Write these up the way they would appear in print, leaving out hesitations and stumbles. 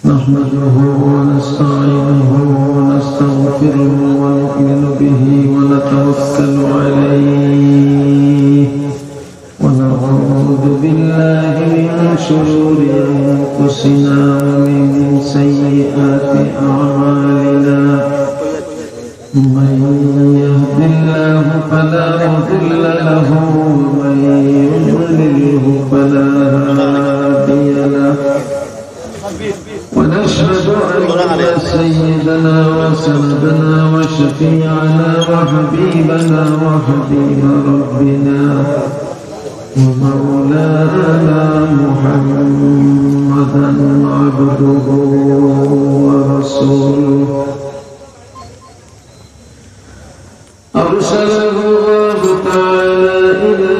نحمده ونستعينه ونستغفره ونؤمن به ونتوكل عليه ونعوذ بالله من شرور أنفسنا ومن سيئات أعمالنا من يهد الله فلا مضل له ومن يضلله فلا هادي له ونشهد أن سيدنا وسندنا وشفيعنا وحبيبنا وحبيب ربنا ومولانا محمدا عبده ورسوله أرسله الله تعالى إلى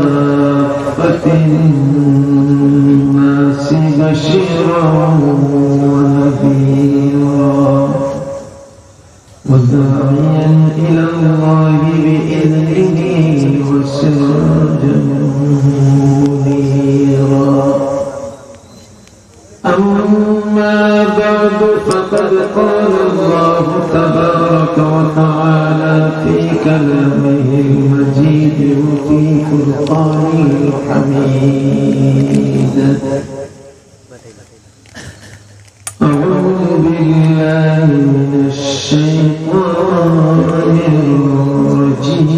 كافة الناس بشيرا ونذيرا وداعيا إلى الله بإذنه وسراجا منيرا أما بعد فقد قال الله تبارك وتعالى في كلامه المجيد وفي فرقانه الحميد أعوذ بالله من الشيطان الرجيم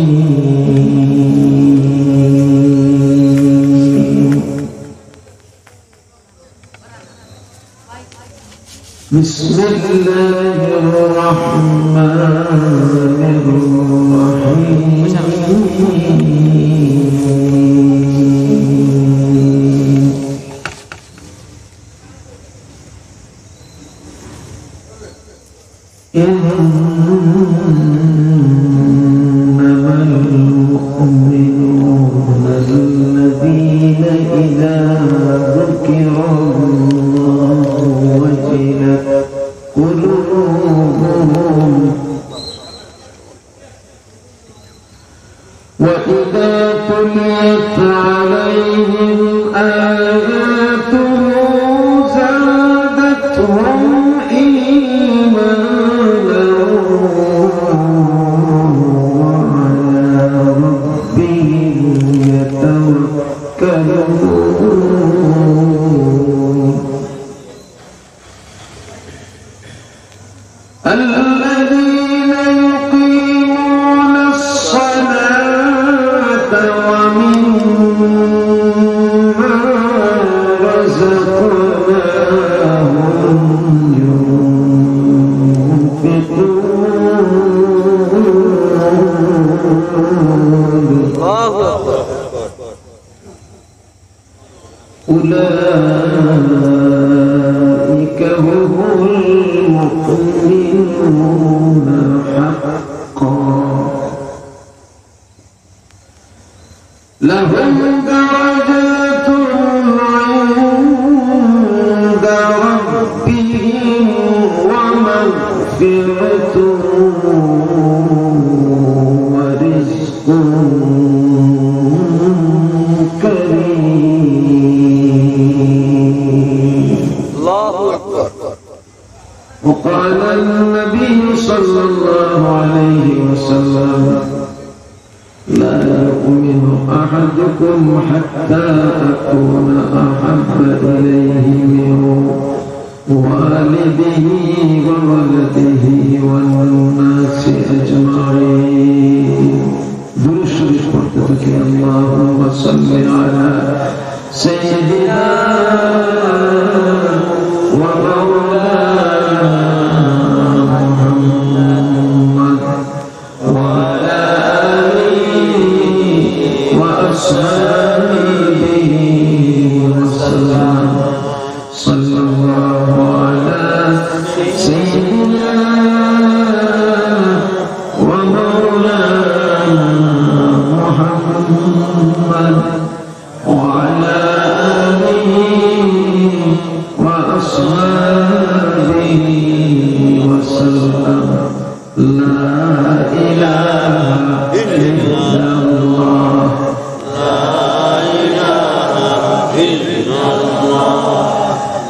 بسم الله الرحمن الرحيم إنما المؤمنون الذين إذا ذكر الله وجلت قلوبهم وإذا تليت عليهم آياته زادتهم إيمانا وعلى ربهم يتوكلون الذين يقيمون الصلاة ومما رزقناهم أولئك هم المؤمنون حقا لهم درجات عند ربهم ومغفرة ورزق وقال النبي صلى الله عليه وسلم لا يؤمن أحدكم حتى أكون أحب إليه من والده وولده والناس أجمعين درشد قرتك اللهم صل على سيدنا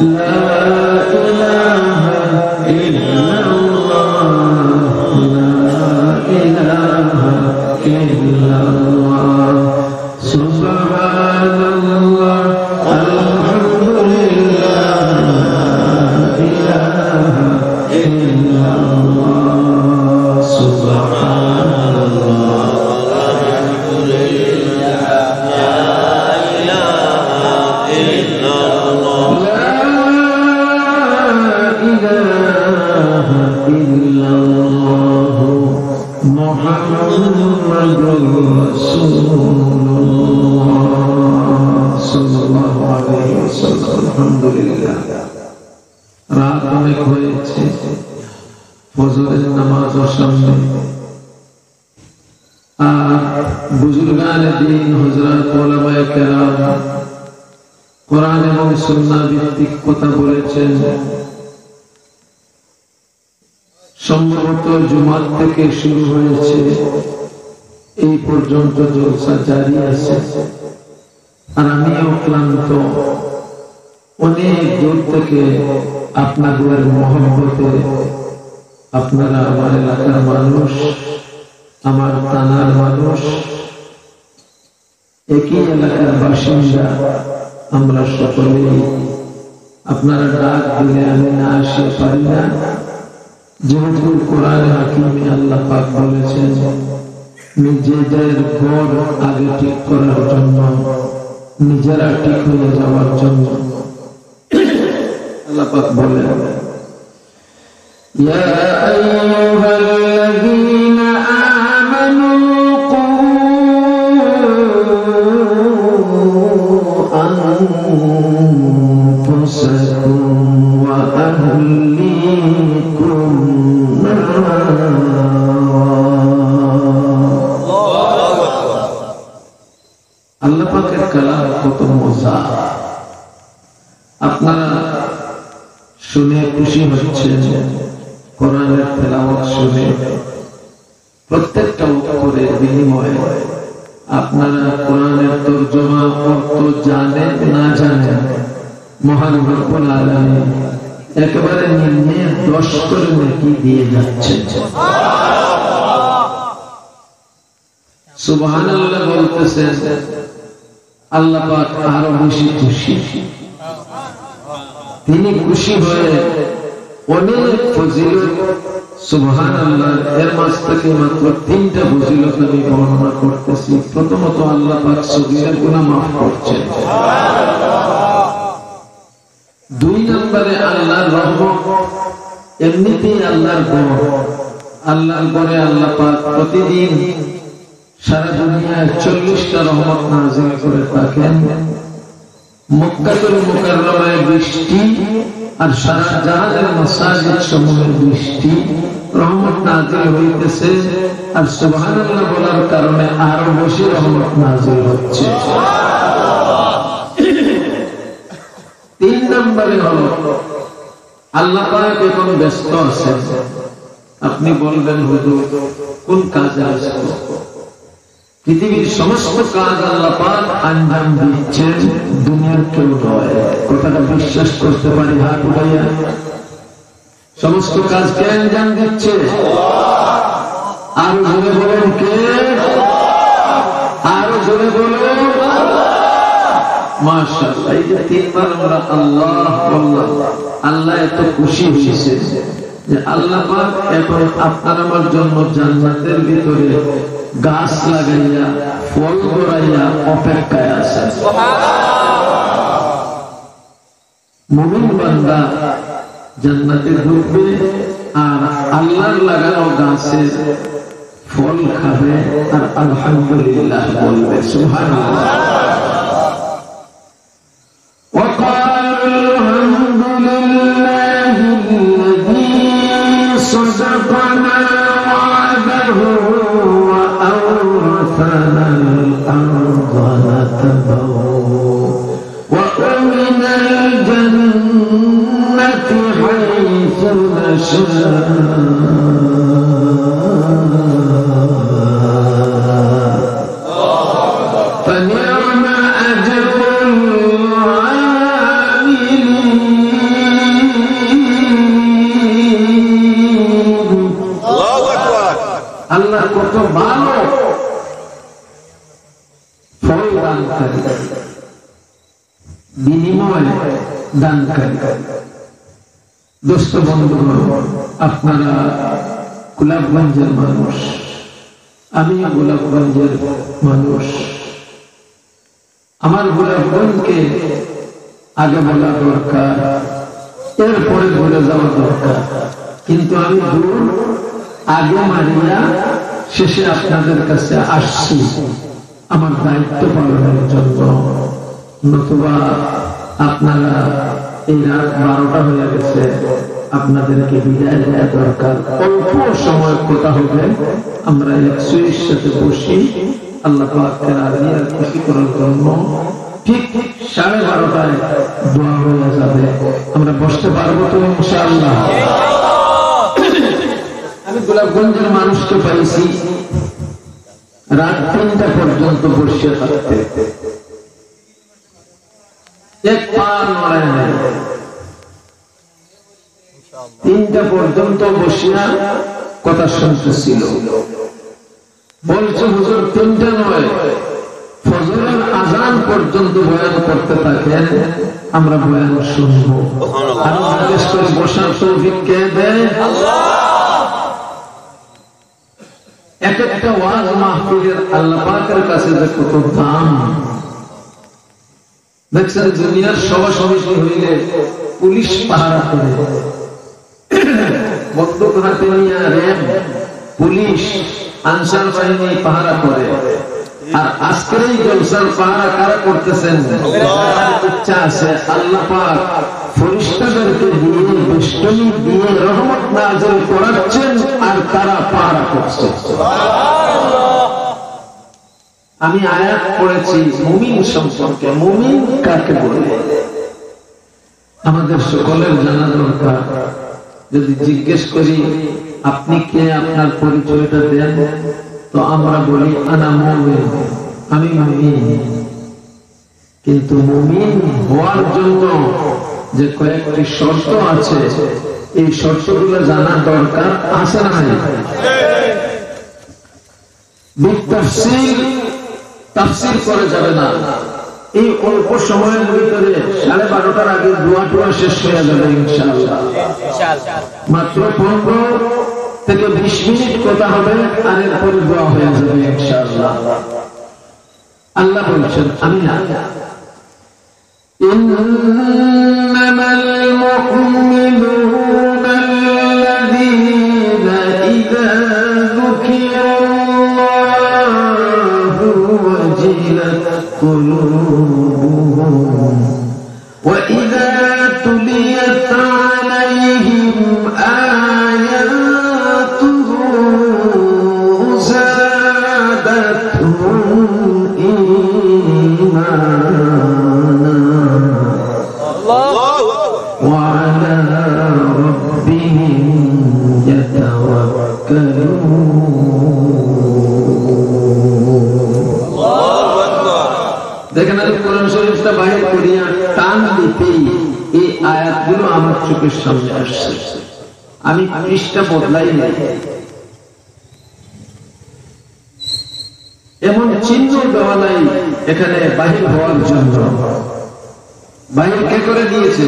لا إله إلا الله لا إله إلا الله سبحان الله الحمد لله لا إله إلا الله سبحان الله الحمد لله لا إله إلا الله لا إله إلا الله محمد رسول الله صلى الله عليه وسلم الحمد لله রাত অনেক হয়েছে ফজরের নামাজের সামনে আর বুজুর্গানে দ্বীন হযরত উলামায়ে কেরাম কোরআন এবং সুন্নাহ ভিত্তিক কথা বলেছেন সম্ভবত জুমার থেকে শুরু হয়েছে এই পর্যন্ত জলসা জারি আছে আর আমিও ক্লান্ত অনেক দূর থেকে আপনাদের মহব্বতে আপনারা আমার এলাকার মানুষ আমার থানার মানুষ একই এলাকার বাসিন্দা আমরা সকলেই আপনারা ডাক দিলে আমি না আসতে পারি না যেহেতু কোরআনে হাকিমে আল্লাহ পাক বলেছেন নিজেদের ঘর আগে ঠিক করার জন্য নিজেরা ঠিক হয়ে যাওয়ার জন্য আল্লাহ পাক বলেন ইয়া আইয়ুহাল্লাযীনা আমানু কু আনফুসাকুম ওয়া আহলিকুম আল্লাহ পাকের কালাম কত মজা আপনারা শুনে খুশি হচ্ছেন কোরআনের তেলাওয়াত শুনে প্রত্যেকটা অক্ষরের বিনিময়ে আপনারা কোরআনের তরজমা অর্থ জানেন না জানেন মহান রব্বুল আলামিন একেবারে নিম্নে 10 করে নেকি দিয়ে যাচ্ছেন সুবহানাল্লাহ বলতেছেন আল্লাহ পাক আরো বেশি খুশি তিনি খুশি হয়ে অনেক ফজিলত সুবহানাল্লাহ এর মাঝ থেকে মাত্র 3টা ফজিলত আমি বর্ণনা করতেছি প্রথমত আল্লাহ পাক সগীরা গুনাহ মাফ করছেন দুই নম্বরে আল্লাহর রহমত এমনিতেই আল্লাহর ঘরে আল্লাহ পাক প্রতিদিন সারা দুনিয়ায় 40টা রহমত নাযিল করে থাকেন মক্কাতুল মুকাররমায় বৃষ্টি আর সারা জাহানের মাসাজিদ সমূহের বৃষ্টি রহমত নাযিল হইতেছে আর সুবহানাল্লাহ বলার কারণে আরো বেশি রহমত নাযিল হচ্ছে 3 নম্বরে হলো আল্লাহ পাক এখন ব্যস্ত আছেন আপনি বলবেন হুজুর কোন কাজে আছেন পৃথিবীর সমস্ত কাজ আল্লাহ পাক আঞ্জাম দিচ্ছেন দুনিয়ার কেউ নয় কথাটা বিশ্বাস করতে পারি হাত উঠাইয়া সমস্ত কাজ কে আঞ্জাম দিচ্ছে আরো জোরে বলেন কে আরো জোরে বলেন মাশাআল্লাহ এই যে 3 বার আমরা আল্লাহ বললাম আল্লাহ এত খুশি হয়েছে যে আল্লাহ পাক এখন আপনার আমার জন্য জান্নাতের ভিতরে গাছ লাগাইয়া ফল ধরাইয়া অপেক্ষায় আছে মুমিন বান্দা জান্নাতে ঢুকবে আর আল্লাহর লাগানো গাছের ফল খাবে আর আলহামদুলিল্লাহ বলবে সুবহানাল্লাহ صدقنا وعده وأورثنا الأرض نتبوأ ومن الجنة حيث نشاء فنعم দানকারী। দোস্ত বন্ধুগণ, আপনারা গোলাপগঞ্জের মানুষ, আমি গোলাপগঞ্জের মানুষ। আমার গোলাপগঞ্জকে আগে বলা দরকার, এরপরে বলে যাওয়া দরকার, কিন্তু আমি দূর আগে মারিয়া শেষে আপনাদের কাছে আসছি আমার দায়িত্ব পালনের জন্য। নতুবা আপনারা এই রাত 12টা হয়ে গেছে, আপনাদেরকে বিদায় দেওয়া দরকার। অল্প সময় কথা হবে, আমরা একসুইয়ের সাথে বসি আল্লাহ পাককে রাজি আর খুশি করার জন্য। ঠিক 12:30টায় দোয়া হয়ে যাবে, আমরা বসতে পারবো তো ইনশাআল্লাহ। আমি গোলাপগঞ্জের মানুষকে পাইছি রাত 3টা পর্যন্ত বসে থাকতে, এক পা নড়ায় নাই। 3টা পর্যন্ত বসিয়া কথা শুনতেছিল। বলছে হুজুর 3টা নয়, ফজরের আজান পর্যন্ত বয়ান করতে থাকেন, আমরা বয়ান শুনবো। আর জিজ্ঞেস করে বসার তৌফিক কে দেয়? এক একটা ওয়াজ মাহফিলের আল্লাহ পাকের কাছে যে কত দাম। দেখছেন দুনিয়ার সভা সমিতি হইলে পুলিশ পাহারা করে, বন্দুক হাতে নিয়ে র্যাব, পুলিশ, আনসার বাহিনী পাহারা করে। আর আজকের এই জলসার পাহারা কারা করতেছেন? ইচ্ছা আছে আল্লাহ পাক ফেরেশতাদেরকে দিয়ে বেষ্টনী দিয়ে রহমত নাযিল করাচ্ছেন আর তারা পাহারা করছে। আমি আয়াত পড়েছি মুমিন সম্পর্কে। মুমিন কাকে বলে আমাদের সকলের জানা দরকার। যদি জিজ্ঞেস করি আপনি কে, আপনার পরিচয়টা দেন, তো আমরা বলি আনা মুমিন, আমি মুমিন। কিন্তু মুমিন হওয়ার জন্য যে কয়েকটি শর্ত আছে, এই শর্তগুলো জানা দরকার আছে না? তাফসীর করে যাবে না। এই অল্প সময়ের ভিতরে 12:30টার আগে দোয়া টোয়া শেষ হয়ে যাবে ইনশাআল্লাহ। মাত্র 15 থেকে 20 মিনিট কথা হবে, আর এরপরে দোয়া হয়ে যাবে ইনশাআল্লাহ। আল্লাহ বলছেন আমি না, ইন্নামাল মুমিনুনা আল্লাযীনা ইযা যুকিরাল্লাহু ওয়াজিলাত কুলুবুহুম ওয়া ইযা তুলিয়াত আলাইহিম আয়াতুহু যাদাতহুম ঈমানা ওয়া আলা রাব্বিহিম ইয়াতাওয়াক্কালুন। দেখেন আমি কোরআন শরীফটা বাইরে করিয়া টান দিতেই এই আয়াতগুলো আমার চোখের সামনে আসছে। আমি পৃষ্ঠা বদলাই নাই, এমন চিহ্ন দেওয়া নাই এখানে বাহির হওয়ার জন্য। বাহির কে করে দিয়েছে?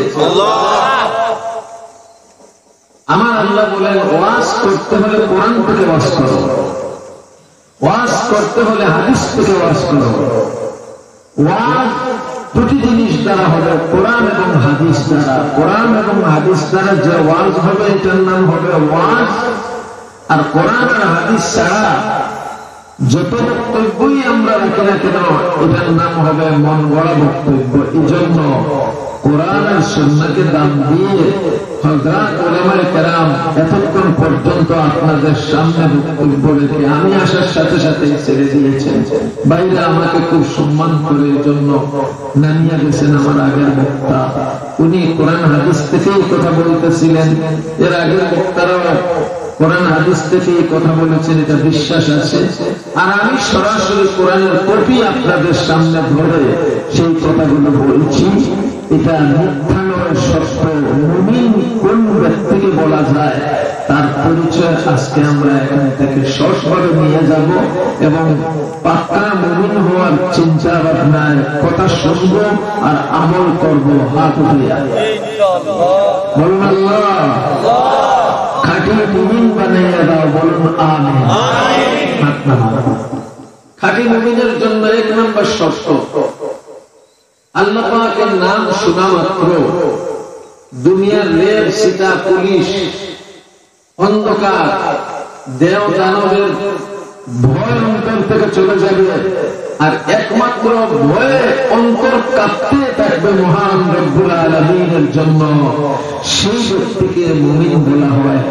আমার আল্লাহ বলেন ওয়াজ করতে হলে কোরআন থেকে ওয়াজ করো, ওয়াজ করতে হলে হাদিস থেকে ওয়াজ করো। ওয়াজ দুটি জিনিস দ্বারা হবে, কোরআন এবং হাদিস দ্বারা। কোরআন এবং হাদিস দ্বারা যে ওয়াজ হবে এটার নাম হবে ওয়াজ। আর কোরআন আর হাদিস ছাড়া যত বক্তব্যই আমরা রাখি না কেন এটার নাম হবে মন গড়া বক্তব্য। এই জন্য কোরআন আর সুন্নাহকে দাম দিয়ে হযরত উলামায়ে কেরাম এতক্ষণ পর্যন্ত আপনাদের সামনে বক্তব্য রেখে আমি আসার সাথে সাথে ছেড়ে দিয়েছেন। বাইরে আমাকে খুব সম্মান করে এই জন্য নামিয়ে গেছেন আমার আগের বক্তা। উনি কোরআন হাদিস থেকেই কথা বলতেছিলেন, এর আগের বক্তারাও কোরআন হাদিস থেকে কথা বলেছেন, এটা বিশ্বাস আছে। আর আমি সরাসরি কোরআনের কপি আপনাদের সামনে ধরে সেই কথাগুলো বলছি। এটা মিথ্যা নয়, সত্য। মুমিন কোন ব্যক্তিকে বলা যায়? তার পরিচয় আজকে আমরা এখান থেকে সহজভাবে নিয়ে যাব এবং পাক্কা মুমিন হওয়ার চিন্তা ভাবনায় কথা শুনবো আর আমল করবো হাত উঠিয়া বলুন আল্লাহ খাঁটি মুমিন বানাইয়া দাও বলুন আমিন হাত নামাও খাঁটি মুমিনের জন্য এক নম্বর শর্ত আল্লাহ পাকের নাম শোনা মাত্র দুনিয়ার রেল সীতা পুলিশ অন্ধকার দেহ দানবের ভয় অন্তর থেকে চলে যাবে আর একমাত্র ভয়ে অন্তর কাঁপতে থাকবে মহান রব্বুল আলামিনের জন্য সেই ব্যক্তিকে মুমিন বলা হয়।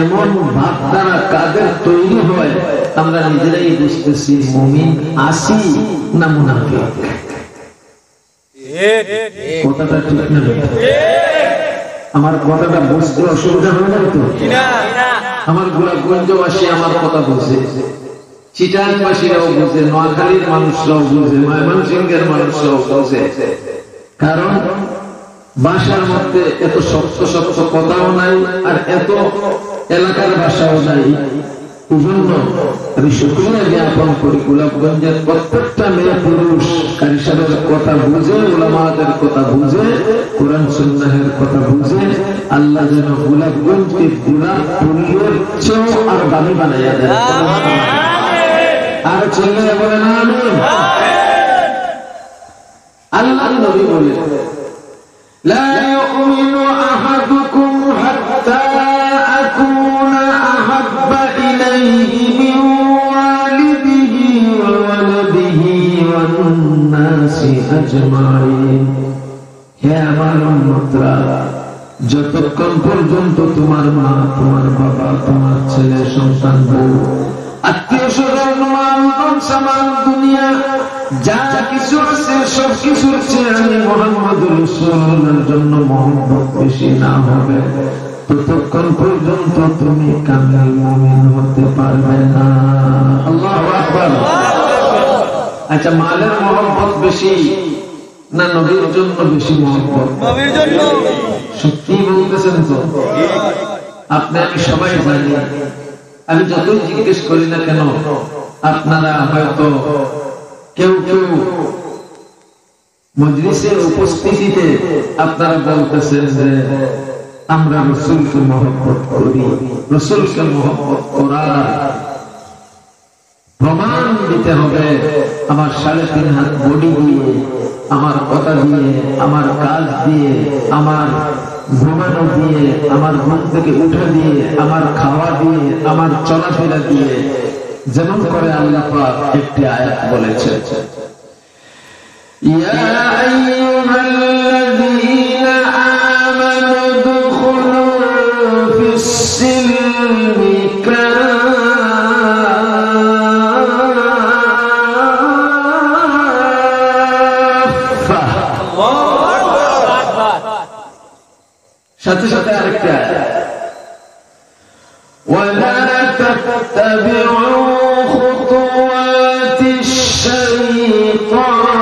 এমন ভাবধারা কাদের তৈরি হয় আমরা নিজেরাই বুঝতেছি মুমিন আসি না মুনাফিক। কথাটা ঠিক না? আমার কথাটা বুঝতে অসুবিধা হয় না তো? আমার গোলাপগঞ্জবাসী আমার কথা বুঝে, চিটাংবাসীরাও বুঝে, নোয়াখালীর মানুষরাও বুঝে, ময়মনসিংহের মানুষরাও বুঝে। কারণ ভাষার মধ্যে এত শক্ত শক্ত কথাও নাই আর এত এলাকার ভাষাও নাই। এই জন্য আমি শুকরিয়া জ্ঞাপন করি গোলাপগঞ্জের প্রত্যেকটা মেয়ে পুরুষ কারি সাহেবের কথা বুঝে, উলামাদের কথা বুঝে, কোরআন সুন্নাহের কথা বুঝে আল্লাহ যেন গোলাপগঞ্জকে গোলাপপুরের চেয়েও আর দামি বানাইয়া দেয়। আর চলে বলেন আমিন। আল্লাহ নবী বলে লা ইউমিনু আহাদুকুম হাত্তা আকুনা আহাব্বা ইলাইহি মিন ওয়ালিদিহি ওয়া ওয়ালাদিহি ওয়ান নাসি আজমাইন। হে আমার উম্মতরা, যতক্ষণ পর্যন্ত তোমার মা, তোমার বাবা, তোমার ছেলে সন্তান, বউ, আত্মীয় স্বজন, মানব সমাজ, দুনিয়া যা কিছু আছে সব কিছুর চেয়ে আমি মুহাম্মদুর রাসূলুল্লাহর জন্য মহব্বত বেশি না হবে ততক্ষণ পর্যন্ত তুমি কামিল মুমিন হতে পারবে না। আল্লাহু আকবার। আচ্ছা, মালের মহব্বত বেশি না নবীর জন্য বেশি মহব্বত? নবীর জন্য। সত্যি বলতেছেন তো? আপনি আমি সবাই জানি। আমি যতই জিজ্ঞেস করি না কেন আপনারা হয়তো কেউ কেউ মজলিসের উপস্থিতিতে আপনারা বলতেছেন যে আমরা রাসূলকে মহব্বত করি। রাসূলকে মহব্বত করার প্রমাণ দিতে হবে আমার 3.5 হাত বডি দিয়ে, আমার কথা দিয়ে, আমার কাজ দিয়ে, আমার ঘুমানো দিয়ে, আমার ঘুম থেকে উঠা দিয়ে, আমার খাওয়া দিয়ে, আমার চলাফেরা দিয়ে। যেমন করে আল্লাহ পাক একটি আয়াত বলেছে, ইয়া আইয়ুহাল্লাযীনা আমানু দুখুলু ফিস-সিলমি কাফা। সাথে সাথে আরেকটা আয়াত, ওয়ালা তাত্তাবিউ খুতুওয়াতিশ শাইতান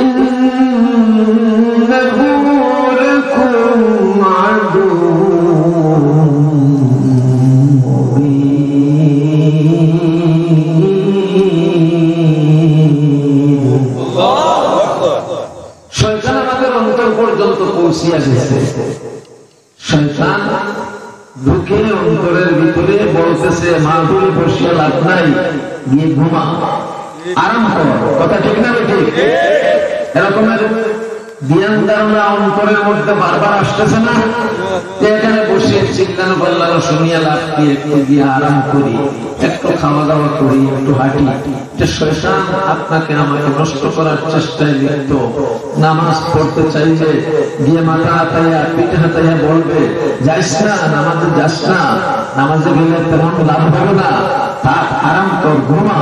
ইন্নাহু লাকুম আদুউম মুবিন। শয়তান আমাদের অন্তর পর্যন্ত পৌঁছিয়া গেছে। শয়তান ঢুকে অন্তরের ভিতরে বলতেছে মাহফিলে বসিয়া লাভ নাই, গিয়ে ঘুমা, আরাম কর। কথা ঠিক না ঠিক? এরকমের ধ্যান ধারণা অন্তরের মধ্যে বারবার আসতেছে না? এখানে বসে চিন্তানো পাল্লানো শুনিয়া লাভ কি, একটু গিয়ে আরাম করি, একটু খাওয়া দাওয়া করি, একটু হাঁটি। শয়তান আপনাকে আমাকে নষ্ট করার চেষ্টায় লিপ্ত। নামাজ পড়তে চাইলে গিয়ে মাথা হাতাইয়া পিঠে হাতাইয়া বলবে যাইস না, নামাজে যাস না, নামাজে গেলে তেমন লাভ হবে না, থাক, আরাম কর, ঘুমা,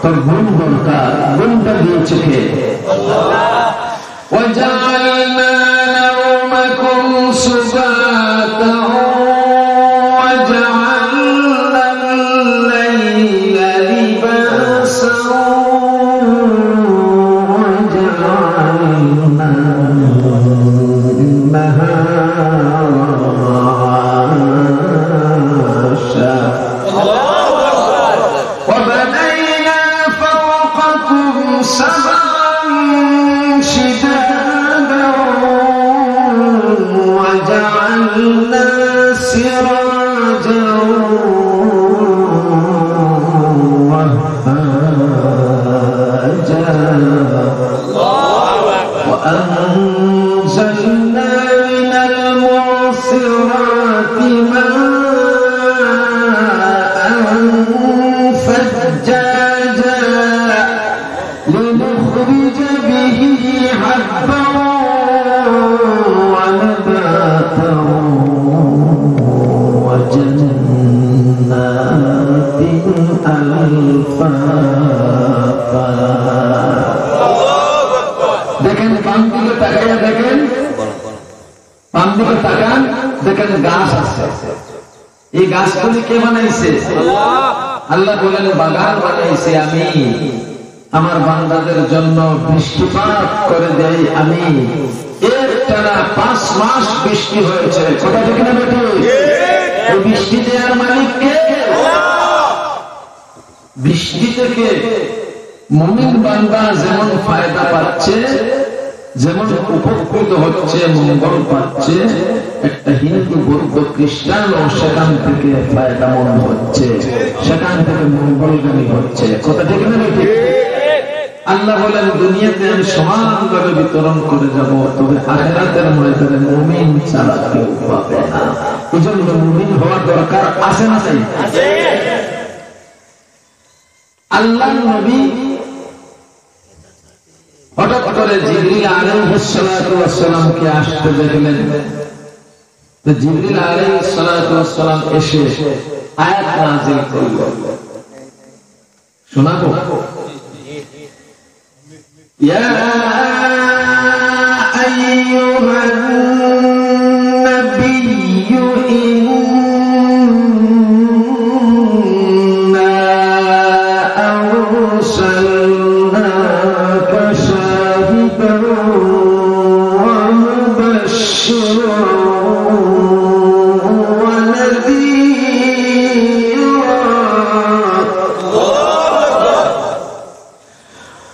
তোর ঘুম দরকার, ঘুমটা দিয়েছে কে? وَجَعَلْنَا نَوْمَكُمْ سُبَاتًا وَجَعَلْنَا اللَّيْلَ لِبَاسًا وَجَعَلْنَا لنخرج به حبا ونباتا وجنات ألفافا দেখেন বাম দিকে তাকাইয়া দেখেন, বাম দিকে তাকান, দেখেন গাছ আছে। এই গাছগুলি কে বানাইছে? আল্লাহ বলেন বাগান বানাইছে আমি, আমার বান্দাদের জন্য বৃষ্টিপাত করে দেই আমি। এর টানা 5 মাস বৃষ্টি হয়েছে, কথা ঠিক না বেটি? এই বৃষ্টি দেওয়ার মালিক কে? বৃষ্টি থেকে মুমিন বান্দা যেমন ফায়দা পাচ্ছে, যেমন উপকৃত হচ্ছে, মঙ্গল পাচ্ছে, একটা হিন্দু বৌদ্ধ খ্রিস্টানও সেখান থেকে ফায়দামন্দ হচ্ছে, সেখান থেকে মঙ্গলগামী হচ্ছে, কথা ঠিক না বেটি? আল্লাহ বলেন দুনিয়াতে আমি সমানভাবে বিতরণ করে যাব, তবে আখিরাতের ময়দানে মুমিন ছাড়া কেউ পাবে না। এই জন্য মুমিন হওয়ার দরকার আছে না নাই? আল্লাহ নবী হঠাৎ করে জিবরিল আলাইহিস সালাতু ওয়াস সালামকে আসতে দেখলেন। তো জিবরিল আলাইহিস সালাতু ওয়াস সালাম এসে আয়াত নাযিল করলেন, শোনাবো? ইয়া আইয়ুহান নাবিয়্যু ইন্না আরসালনাকা শাহিদান ওয়া মুবাশশিরান ওয়া নাযীরান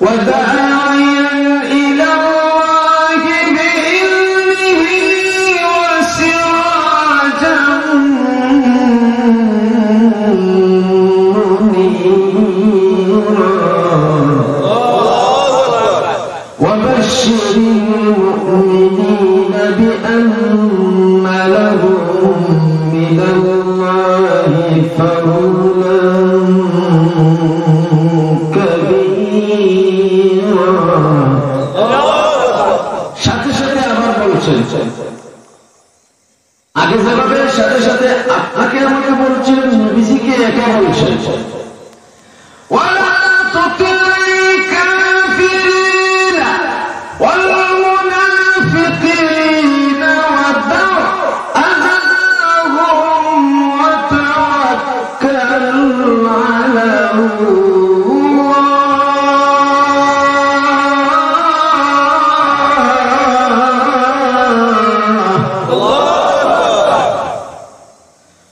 ওয়া দা'iyan ইলা আল্লাহি বি'ilmihi ওয়া সিরাজান মুনীরা ওয়া বাশশিরিল মু'মিনিনা বিআন্না লাহুম মিনাল্লাহি ফাদলান কাবীরা। সাথে সাথে আবার বলছেন, আগে যেভাবে সাথে সাথে আপনাকে আমাকে বলছিলেন, নবীজিকে একা বলছেন, ওয়ালা তুতিল কাফিরিনা ওয়াল মুনাফিকিনা ওয়াদা আযাহুম ওয়া তাওয়াক্কাল আলা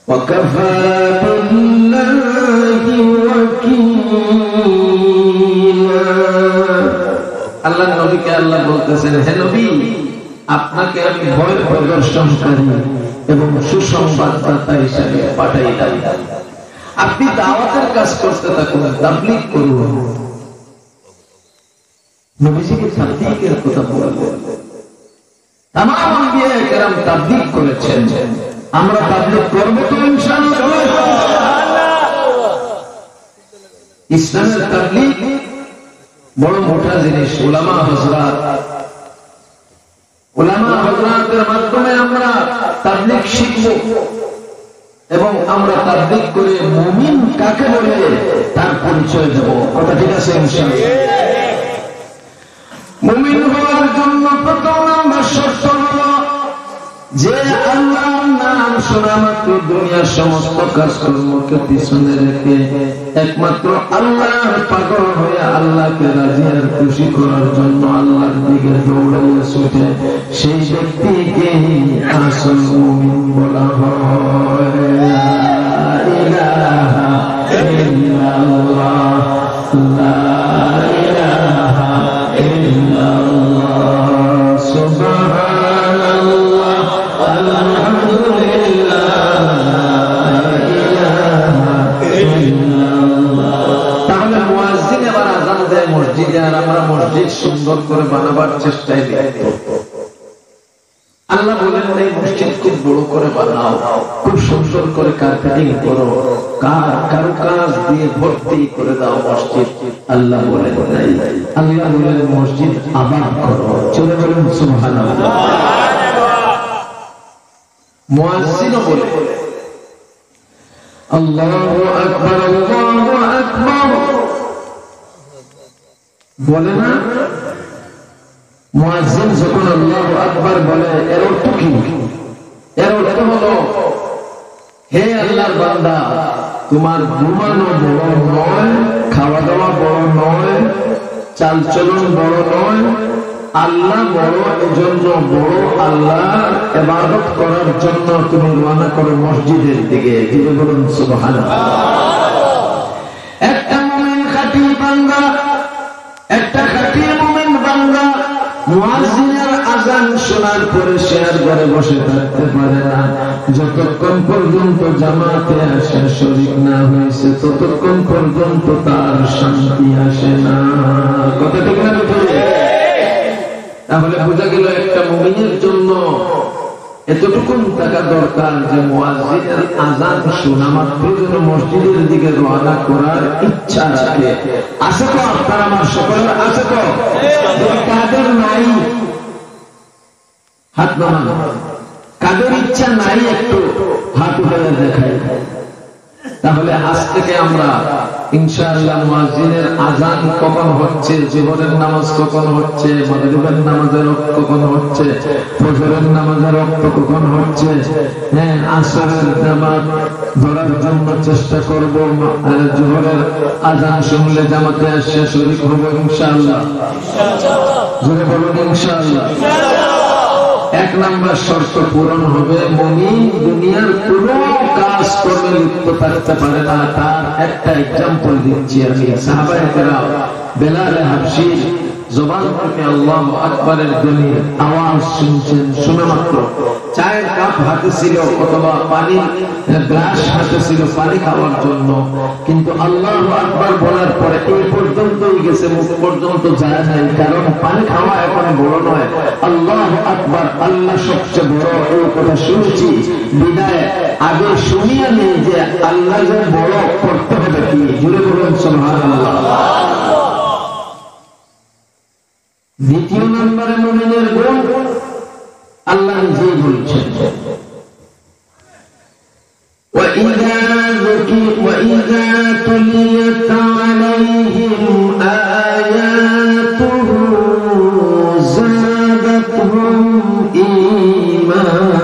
وكفى بالله وكيلا। আল্লাহ নবীকে আল্লাহ বলতেছেন, হে নবী, আপনাকে আমি ভয় প্রদর্শনকারী এবং সুসংবাদদাতা হিসাবে পাঠাইলাম। আপনি দাওয়াতের কাজ করতে থাকুন, তাবলীগ করুন। নবীজিকে তাবলীগের কথা বললেন। তামাম আম্বিয়া কেরাম তাবলীগ করেছেন, আমরা তাবলীগ করব তো ইনশাআল্লাহ। ইসলামের তাবলীগ বড় মোটা জিনিস। উলামা হযরতের মাধ্যমে আমরা তাবলীগ শিখব এবং আমরা তাবলীগ করে মুমিন কাকে বলে তার পরিচয় দেব, কথা ঠিক আছে ইনশাআল্লাহ। মুমিন হওয়ার জন্য প্রথম নাম্বার শর্ত হলো যে আল্লাহর নাম শোনা মাত্র দুনিয়ার সমস্ত কাজকর্মকে পিছনে রেখে একমাত্র আল্লাহর পাগল হয়ে আল্লাহকে রাজি আর খুশি করার জন্য আল্লাহর দিকে দৌড়াইয়া ছুটে সেই ব্যক্তিকে আসল মুমিন বলা হয়। লা ইলাহা ইল্লাল্লাহ, লা ইলাহা ইল্লাল্লাহ, সুবহানাল্লাহ, তাহলে মুয়াজ্জিন এবার আযান দেয় মসজিদে, আর আমরা মসজিদ সুন্দর করে বানাবার চেষ্টায় লিপ্ত। আল্লাহ বলেন এই মসজিদ খুব বড় করে বানাও, খুব সুন্দর করে কার্পেটিং করো, কারো কাজ দিয়ে ভর্তি করে দাও মসজিদ। আল্লাহ বলেন নাই, আল্লাহ বলেন মসজিদ আবাদ করো। চলে বলেন সুবহানাল্লাহ। মুয়াজ্জিনও বলে আল্লাহু আকবার, আল্লাহু আকবার বলে না? মুয়াজ্জিন যখন আল্লাহু আকবার বলে এর অর্থ কি? এর অর্থ হলো হে আল্লাহর বান্দা, তোমার ঘুমানো বড় নয়, খাওয়া দাওয়া বড় নয়, চালচলন বড় নয়, আল্লাহ বড়, এজন্য বড় আল্লাহর ইবাদত করার জন্য তুমি রওনা করো মসজিদের দিকে। দিকে বলুন সুবহানাল্লাহ। একটা মুমিন খাঁটি বান্দা, একটা খাঁটি মুমিন বান্দা মুয়াজ্জিনের আযান শোনার পরে সে আর ঘরে বসে থাকতে পারে না। যতক্ষণ পর্যন্ত জামাতে আসে শরীক না হয়েছে ততক্ষণ পর্যন্ত তার শান্তি আসে না। কথা ঠিক না? তাহলে বোঝা গেল একটা মুমিনের জন্য এতটুকু থাকা দরকার যে মুয়াজ্জিনের আযান শোনা মাত্র যেন মসজিদের দিকে রওনা করার ইচ্ছা রাখে। আছে তো আপনার আমার সকলের? আছে তো? কাদের নাই হাত নামান, কাদের ইচ্ছা নাই একটু হাত উঠে দেখাই। তাহলে আজ থেকে আমরা ইনশাআল্লাহ মুয়াজ্জিনের আযান কখন হচ্ছে, যোহরের নামাজ কখন হচ্ছে, মাগরিবের নামাজের ওয়াক্ত কখন হচ্ছে, ফজরের নামাজের ওয়াক্ত কখন হচ্ছে, হ্যাঁ আসরের নামাজ ধরার জন্য চেষ্টা করব। আর যোহরের আযান শুনলে জামাতে আসে শরীক হব ইনশাআল্লাহ। জোরে বলুন ইনশাআল্লাহ। এক নাম্বার শর্ত পূরণ হবে, মুমিন দুনিয়ার কোন কাজ করলে লিপ্ত থাকতে পারে না। তার একটা এক্সাম্পল দিচ্ছি আমি। সাহাবায়ে কেরাম বেলাল হাবশী জবান থেকে আল্লাহু আকবারের ধ্বনির আওয়াজ শুনছেন, শোনা মাত্র চায়ের কাপ হাতে ছিল অথবা পানির গ্লাস হাতে ছিল পানি খাওয়ার জন্য, কিন্তু আল্লাহু আকবার বলার পরে এই পর্যন্তই গেছে, মুখ পর্যন্ত যায় নাই। কারণ পানি খাওয়া এখন বড় নয়, আল্লাহু আকবার আল্লাহ সবচেয়ে বড়, এই কথা শুনেছি বিদায় আগে শুনিয়ে নেই যে আল্লাহ যে বড় করতে হবে কি। জুড়ে বলুন সুবহানাল্লাহ। দ্বিতীয় নম্বরে মুমিনের গুণ আল্লাহ নিজেই বলছেন وَإِذَا تُلِيَتْ عَلَيْهِمْ آيَاتُهُ زَادَتْهُمْ إِيمَانًا।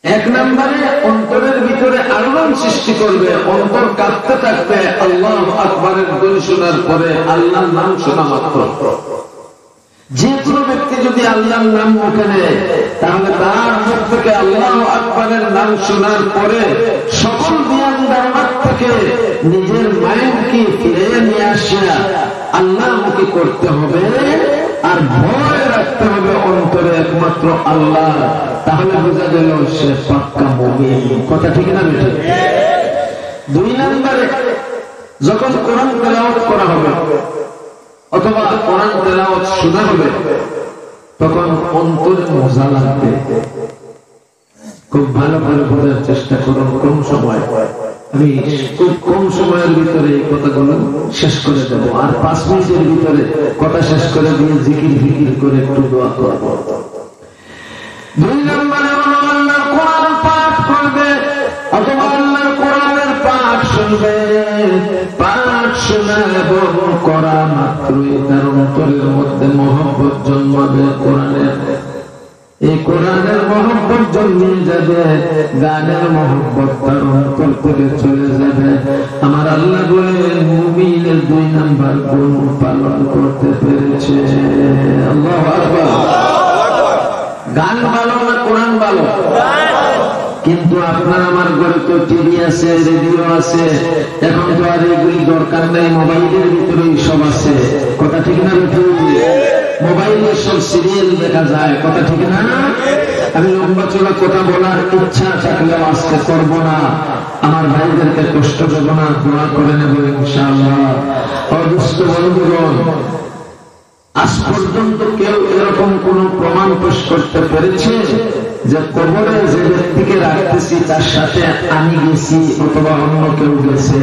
এক নম্বরে অন্তরের ভিতরে আলোড়ন সৃষ্টি করবে, অন্তর কাঁপতে থাকবে আল্লাহু আকবারের ধ্বনি শোনার পরে, আল্লাহর নাম শোনা মাত্র। যে কোনো ব্যক্তি যদি আল্লাহর নাম মুখে নেয় তাহলে তার মুখ থেকে আল্লাহু আকবারের নাম শোনার পরে সকল জ্ঞান ধারণা থেকে নিজের মাইন্ডকে ফিরিয়ে নিয়ে আসিয়া আল্লাহমুখী করতে হবে, আর ভয় রাখতে হবে অন্তরে একমাত্র আল্লাহ। তাহলে বোঝা গেল সে পাক্কা মুমিন। কথা ঠিক না বেটা? দুই নম্বরে যখন কোরআন তেলাওয়াত করা হবে অথবা কোরআন তেলাওয়াত শোনা হবে তখন অন্তরে মজা লাগবে। খুব ভালো করে বোঝার চেষ্টা করুন। কম সময়, আমি খুব কম সময়ের ভিতরে এই কথাগুলো শেষ করে দেবো, আর 5 মিনিটের ভিতরে কথা শেষ করে দিয়ে জিকির ফিকির করে একটু দোয়া করব। দুই নম্বরে আল্লাহর কোরআন পাঠ করবে অথবা আল্লাহর কোরআনের পাঠ শুনবে। পাঠ শোনা এবং করা মাত্রই তার অন্তরের মধ্যে মহব্বত জন্মাবে কোরআনের। এই কোরআনের মহব্বত জন্মিয়ে যাবে, গানের মহব্বত তার অন্তর থেকে চলে যাবে। আমার আল্লাহ বলেন মুমিনের 2 নাম্বার গুণ পালন করতে পেরেছে। আল্লাহু আকবার। গান ভালো না কোরআন ভালো? কিন্তু আপনার আমার ঘরে তো টিভি আছে, রেডিও আছে, এখন তো আর এগুলি দরকার নেই, মোবাইলের ভিতরেই সব আছে। কথা ঠিক না? মোবাইলে সব সিরিয়াল দেখা যায়। কথা ঠিক না? আমি লম্বা চড়া কথা বলার ইচ্ছা থাকলেও আজকে করবো না। আমার ভাইদেরকে কষ্ট দেব না, দোয়া করে নেব ইনশাআল্লাহ। অদুষ্ট বন্ধুগণ, আজ পর্যন্ত কেউ এরকম কোন প্রমাণ পেশ করতে পেরেছে যে কবরে যে ব্যক্তিকে রাখতেছি তার সাথে আমি গেছি অথবা অন্য কেউ গেছে?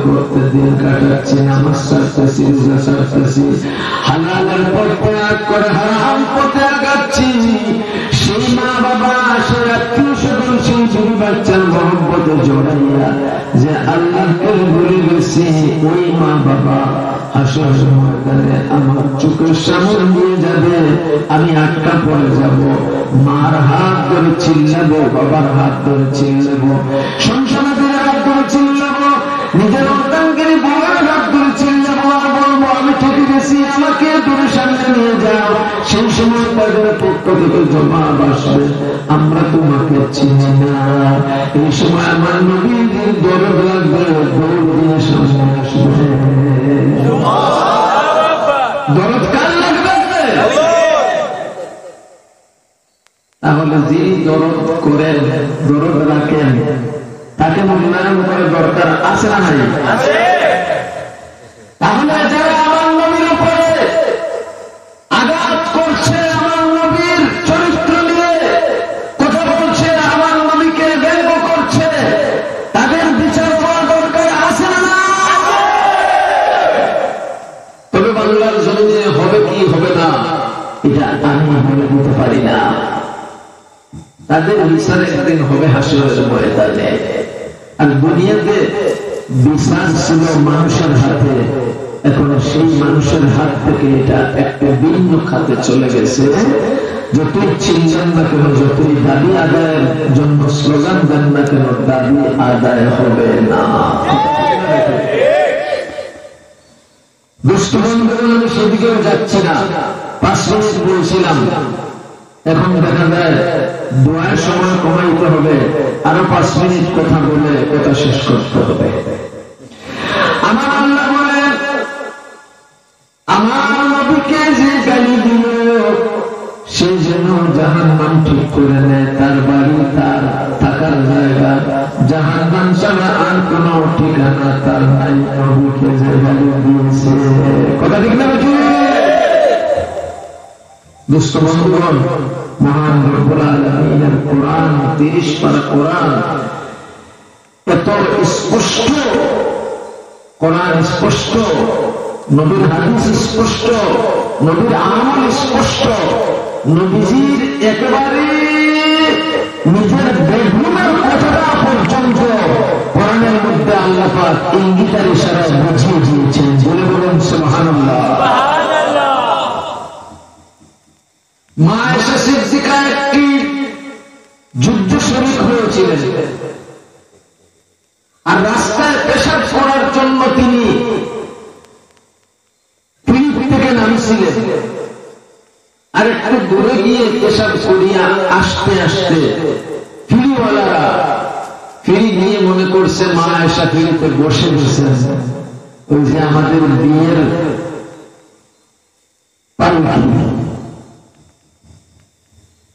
করতে দিন কাটাচ্ছি, নামাজ ছাড়তেছি, রোজা ছাড়তেছি, হালালের পথ ত্যাগ করে হারাম পথে আগাচ্ছি। সেই মা বাবা, সেই আত্মীয় স্বজন, সেই ছোট বাচ্চার মহব্বতে জড়াইয়া যে আল্লাহকে ভুলে গেছি, ওই মা বাবা হাসরের ময়দানে আমার চোখের সামনে নিয়ে যাবে, আমি আটকা পড়ে যাব। মার হাত ধরে চিল্লাবো, বাবার হাত ধরে চিল্লাবো, সংসারের হাত ধরে চিল্লাবো, নিজের অর্ধাঙ্গের বউয়ের হাত ধরে চিল্লাবো, আর বলবো আমি ঠকে গেছি, আমাকে দূরে সামনে নিয়ে যাও। সেই সময় তাদের পক্ষ থেকে জবাব আসবে, আমরা তোমাকে চিনি না। এই সময় আমার নবীর দরদ লাগবে, দৌড় দিয়ে সামনে আসবে। দরদ কার লাগবে? তাহলে যিনি দরদ করেন, দরদ রাখেন, তাকে মূল্যায়ন করে দরকার আছে না নাই? তাহলে যারা আমার নবীর উপরে আঘাত করছে, আমার নবীর চরিত্র নিয়ে কথা বলছে, আমার নবীকে ব্যঙ্গ করছে, তাদের বিচার করা দরকার আছে না? তবে বাংলার জমিনে হবে কি হবে না এটা আমি বলে দিতে পারি না। তাদের বিচার একদিন হবে হাসরের ময়দানে। আর দুনিয়াতে বিচার ছিল মানুষের হাতে, এখন সেই মানুষের হাত থেকে এটা একটা ভিন্ন খাতে চলে গেছে। যতই চিন্তান না কেন, যতই দাবি আদায়ের জন্য স্লোগান দেন না কেন, দাবি আদায় হবে না। দুষ্ট বন্ধুগণ, আমি সেদিকেও যাচ্ছি না। 5 মিনিট বলছিলাম, এখন দেখা যায় দোয়ার সময় কমাইতে হবে, আরো 5 মিনিট কথা বলে কথা শেষ করতে হবে। আমার আল্লাহ বলেন, আমার নবীকে যে গালি দিল সে যেন জাহান্নাম ঠিক করে নেয়, তার বাড়ি, তার থাকার জায়গা জাহান্নাম ছাড়া আর কোন ঠিকানা তার নাই। নবীকে যে গালি দিয়েছে, কথা ঠিক না? দুষ্ট বন্ধুগণ, মহান রব্বুল আলামিনের কোরআন, 30 পারা কোরআন, এত স্পষ্ট, কোরআন স্পষ্ট, নবীর হাদিস স্পষ্ট, নবীর আমল স্পষ্ট, নবীজির একেবারে নিজের বেগুনের কথাটা পর্যন্ত কোরআনের মধ্যে আল্লাহ পাক ইঙ্গিতের ইশারায় বুঝিয়ে দিয়েছেন। বলে বলেন সুবহানাল্লাহ। মা আয়েশা সিদ্দিকা একটি যুদ্ধ শরীক হয়েছিলেন, আর রাস্তায় পেশাব করার জন্য তিনি পিঁড়ি থেকে নামছিলেন, আর একটু দূরে গিয়ে পেশাব করিয়া আসতে আসতে ফিরিওয়ালারা ফিরি নিয়ে মনে করছে মা আয়েশা ফিরিতে বসে গেছেন। ওই যে আমাদের বিয়ের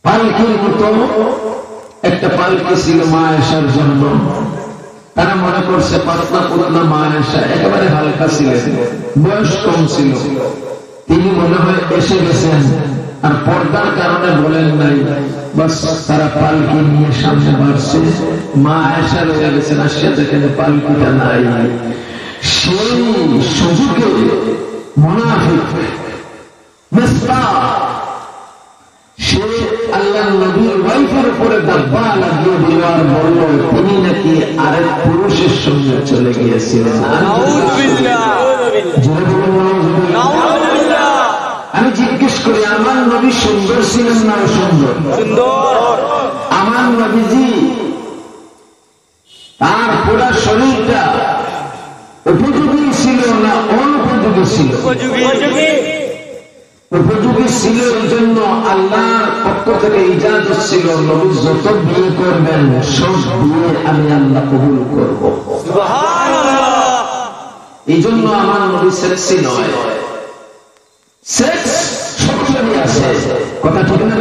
পালকির মতো একটা পালকি ছিল মা আয়েশার জন্য। তারা মনে করছে পাতলা পুতলা মা আয়েশা একেবারে হালকা ছিলেন, বয়স কম ছিল, তিনি মনে হয় এসে গেছেন, আর পর্দার কারণে বলেন নাই। বাস তারা পালকি নিয়ে সামনে বাড়ছে, মা আয়েশা রয়ে গেছেন, আসিয়া দেখেন পালকিটা নাই। সেই সুযোগে মুনাফিক মিসবাহ সে আল্লাহ নবীর ওয়াইফের উপরে দাব্বা লাগিয়ে দেওয়ার বলল তিনি নাকি আরেক পুরুষের সঙ্গে চলে গিয়েছিলেন। আমি জিজ্ঞেস করি আমার নবী সুন্দর ছিলেন না সুন্দর? আমার নবীজি তার পুরা শরীরটা উপযোগী ছিল না অনুপযোগী ছিল? উপযোগী ছিল এই জন্য আল্লাহর পক্ষ থেকে ইজাজত ছিল নবী যত বিয়ে করবেন সব বিয়ে আমি আল্লাহ কবুল করব। এই জন্য আমার নবী সেক্সি নয়, সেক্স সকলেরই আছে, কথা ঠিক না?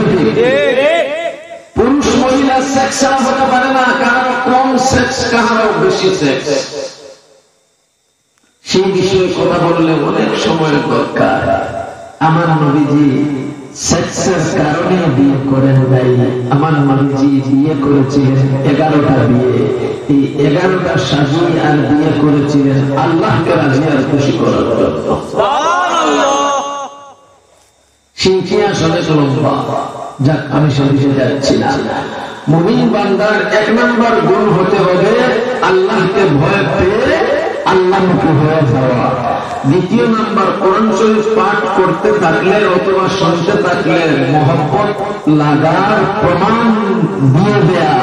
পুরুষ মহিলা সেক্স হতে পারে না, কারো কম সেক্স কারো বেশি সেক্স। সেই বিষয়ে কথা বললে অনেক সময়ের দরকার। আমার নবীজি সেক্সের কারণে বিয়ে করেন নাই, আমার নবীজি বিয়ে করেছিলেন 11টা বিয়ে। এই 11টা স্বামী আর বিয়ে করেছিলেন আল্লাহকে রাজি আর খুশি করার জন্য। সেই ইতিহাস অনেক লম্বা, যাক আমি সে বিষয়ে যাচ্ছি না। মুমিন বান্দার 1 নম্বর গুণ হতে হবে আল্লাহকে ভয় পেয়ে আল্লাহমুখী হয়ে যাওয়া। 2 নম্বর কোরআন শরীফ পাঠ করতে থাকলে অথবা শুনতে থাকলে মহব্বত লাগার প্রমাণ দিয়ে দেয়া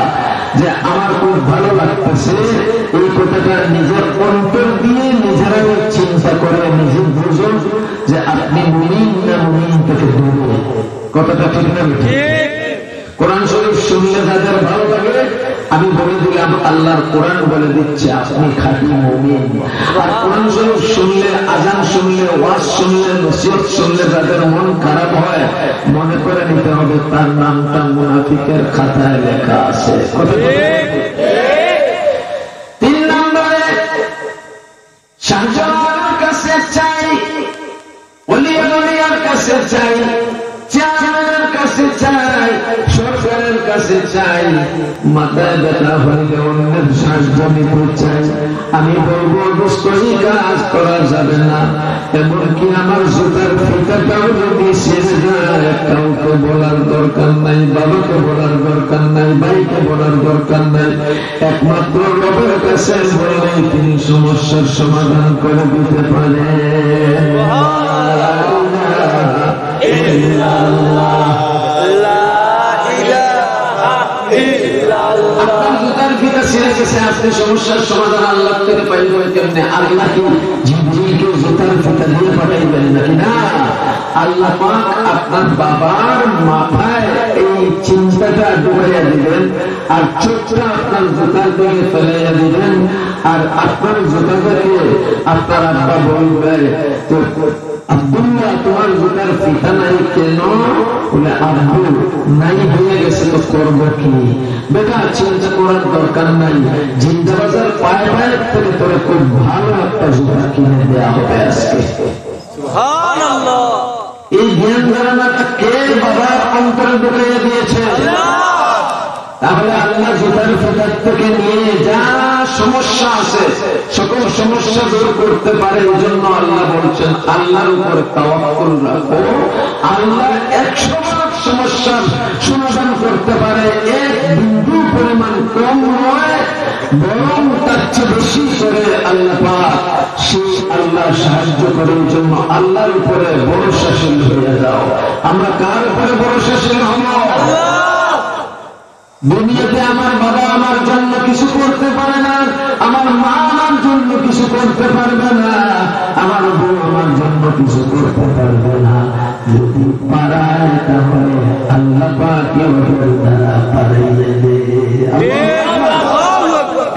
যে আমার খুব ভালো লাগতেছে, এই কথাটা নিজের অন্তর দিয়ে নিজেরাই চিন্তা করে নিজে বুঝুন যে আপনি মুমিন না মুমিন থেকে দূরে। কথাটা ঠিক না? কোরআন শরীফ শুনলে যাদের ভালো লাগে আমি বলে দিলাম আল্লাহর কোরআন বলে দিচ্ছে আপনি খাঁটি মুমিন। আর কোরআন শরীফ শুনলে, আজান শুনলে, ওয়াজ শুনলে, নসিহত শুনলে যাদের মন খারাপ হয় মনে করে নিতে হবে তার নামটা মুনাফিকের খাতায় লেখা আছে। 3 নম্বরে শাহজালালের কাছে চাই, ওলিয়ার কাছে চাই, চেয়ারম্যানের কাছে চাই, সরকারের কাছে চাই, মাথায় ব্যথা হইলে অন্যের সাহায্য নিতে চাই। আমি বলবো দুষ্করি কাজ করা যাবে না, এমনকি আমার জুতার ফিতাটাও যদি ছেড়ে যায় কাউকে বলার দরকার নাই, বাবাকে বলার দরকার নাই, ভাইকে বলার দরকার নাই, একমাত্র রবের কাছে বললেই তিনি সমস্যার সমাধান করে দিতে পারে। আপনার জুতার ফিতা ছিঁড়ে গেছে, আপনি সমস্যার সমাধান আল্লাহ থেকে পাইবেন কেমনে? আল্লাহ কি জিবরিলকে জুতার ফিতা দিয়ে পাঠাইবেন নাকি? না, আল্লাহ পাক আপনার বাবার মাথায় এই চিন্তাটা ডুবাইয়া দিবেন আর চোখটা আপনার জুতার দিকে ফেলাইয়া দিবেন। আর আপনার জুতাটাকে আপনার আব্বা বলবে আব্দুল্লাহ তোমার জুতার ফিতা নাই কেন? বলে আব্বু নাই হয়ে গেছে তো করবো কি? বেটা চিন্তা করার দরকার নাই, জিন্দাবাজার পায়ে পায়ে থেকে তোরে খুব ভালো একটা জুতা কিনে দেওয়া হবে আজকে। সুবহানাল্লাহ। এই জ্ঞান ধারণাটা কে বাবার অন্তরে ঢুকিয়ে দিয়েছে? তাহলে আল্লাহ জুতার ফিতার থেকে নিয়ে যা সমস্যা আছে সকল সমস্যা দূর করতে পারে। এই জন্য আল্লাহ বলছেন আল্লাহর উপরে তাওয়াক্কুল রাখো, আল্লাহ 100 সমস্যার সমাধান করতে পারে, 1 বিন্দু পরিমাণ কম নয় বরং তার চেয়ে বেশি করে আল্লাহ পাক সেই আল্লাহ সাহায্য করে। এই জন্য আল্লাহর উপরে ভরসাশীল হয়ে যাও। আমরা কার উপরে ভরসাশীল হব? দুনিয়াতে আমার বাবা আমার জন্য কিছু করতে পারে না, আমার মা আমার জন্য কিছু করতে পারবে না, আমার বউ আমার জন্য কিছু করতে পারবে না। যদি পারায় তাহলে আল্লাহ পাক ওদের দ্বারা পারাইয়ে দেয়,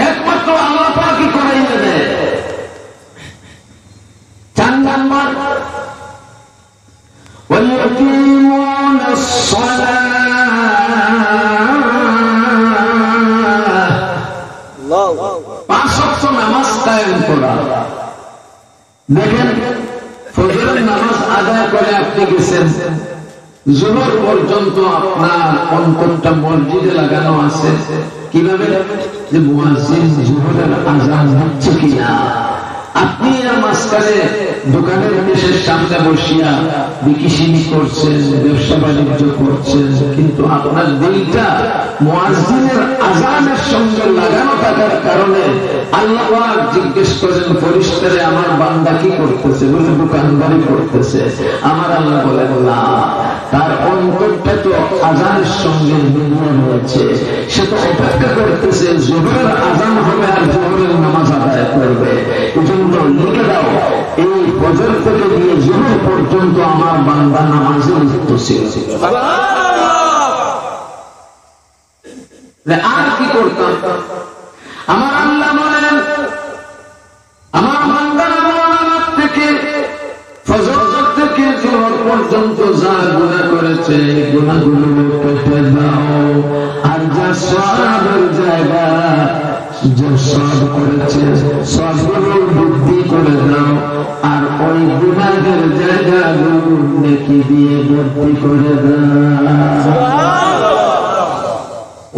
একমাত্র আল্লাহ পাকই করাইয়ে দেয়। 4 নম্বর وَيُقِيمُونَ الصَّلَاةَ, নামাজ কায়েম করা। দেখেন ফজরের নামাজ আদায় করে আপনি গেছেন, জোহর পর্যন্ত আপনার অন্তরটা মসজিদে লাগানো আছে। কিভাবে? যে মুয়াজ্জিন জোহরের আযান দিচ্ছে কিনা। আপনি নামাজ মাঝখানে দোকানের দেশের সামনে বসিয়া বিকিশিনি করছেন, ব্যবসা বাণিজ্য করছেন, কিন্তু আপনার দিলটা মুয়াজ্জিনের আযানের সঙ্গে লাগানো থাকার কারণে আল্লাহ পাক জিজ্ঞেস করেন ফেরেশতারে আমার বান্দা কি করতেছে? বলে দোকানদারি করতেছে। আমার আল্লাহ বলেন না, তার অন্তরটা তো আযানের সঙ্গে মিলিয়ে রয়েছে, সে তো অপেক্ষা করতেছে যোহরের আযান হবে আর যোহরের নামাজ আদায় করবে। এজন্য লিখে দাও এই ফজর থেকে দিয়ে যোহর পর্যন্ত আমার বান্দা নামাজে লিপ্ত ছিল। আর কি করতাম? আমার আল্লাহ বলেন আমার বান্দারা নামাজ থেকে ফজর থেকে যোহর পর্যন্ত যা গুনাহ করেছে গুনাহগুলো কেটে দাও, আর যা সওয়াবের জায়গা যে সওয়াব করেছে সবগুলো বৃদ্ধি করে দাও, আর ওই গুনাহের জায়গাগুলো নেকি দিয়ে বৃদ্ধি করে দাও।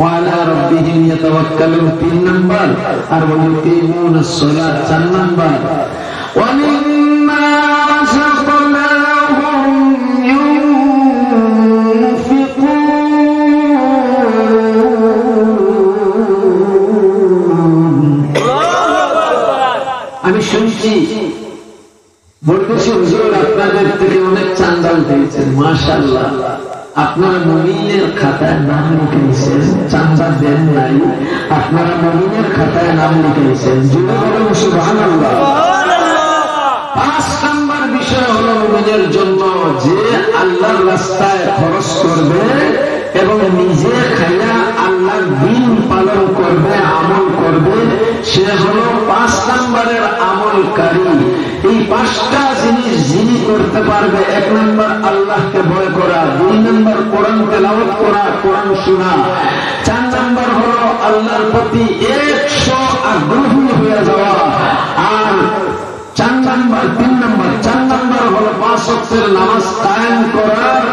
وعلى ربهم يتوكلون 3 নম্বর, আর ويقيمون الصلاة 4 নম্বর, ومما رزقناهم আমি শুনছি বলতেছি হুজুর আপনাদের থেকে অনেক চাঁদা উঠেছেন, মাশাআল্লাহ। আপনারা মুমিনের খাতায় নাম লিখেছেন, চাঁদা দেন নাই, আপনারা মুমিনের খাতায় নাম লিখেছেন। জুড়ে বলেন সুবহানাল্লাহ। 5 নম্বর বিষয় হলো মুমিনের জন্য যে আল্লাহর রাস্তায় খরচ করবে এবং নিজে খাইয়া আল্লাহর দিন পালন করবে, আমল করবে, সে হলো 5 নম্বরের আমলকারী। এই 5টা জিনিস যিনি করতে পারবে, 1 নম্বর আল্লাহকে ভয় করা, 2 নম্বর কোরআন তেলাওয়াত করা, কোরআন শোনা, 4 নম্বর হলো আল্লাহর প্রতি 100 আগ্রহী হয়ে যাওয়া, আর 4 নম্বর হলো 5 ওয়াক্তের নামাজ কায়েম করার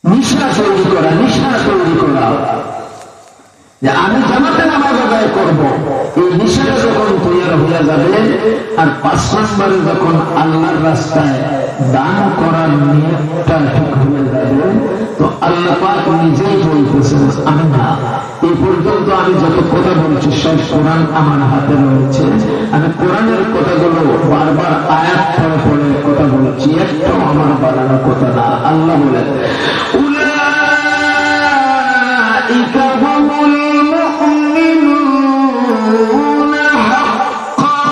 নিশা তৈরি করা, যে আমি জামাতে নামাজ আদায় করব, এই নিশাটা যখন তৈরি হয়ে যাবে, আর 5 নম্বরে যখন আল্লাহর রাস্তায় দান করার নিয়তটা ঠিক হয়ে যাবে, তো আল্লাহ পাক নিজেই বলতেছেন আমি না, এই পর্যন্ত আমি যত কথা বলছি সব কোরআন আমার হাতে রয়েছে, আমি কোরআনের কথাগুলো বারবার আয়াত পড়ে পড়ে কথা বলছি, একটাও আমার বানানো কথা না। আল্লাহ বলেন উলাইকা হুমুল মুমিনুনা হাক্কান।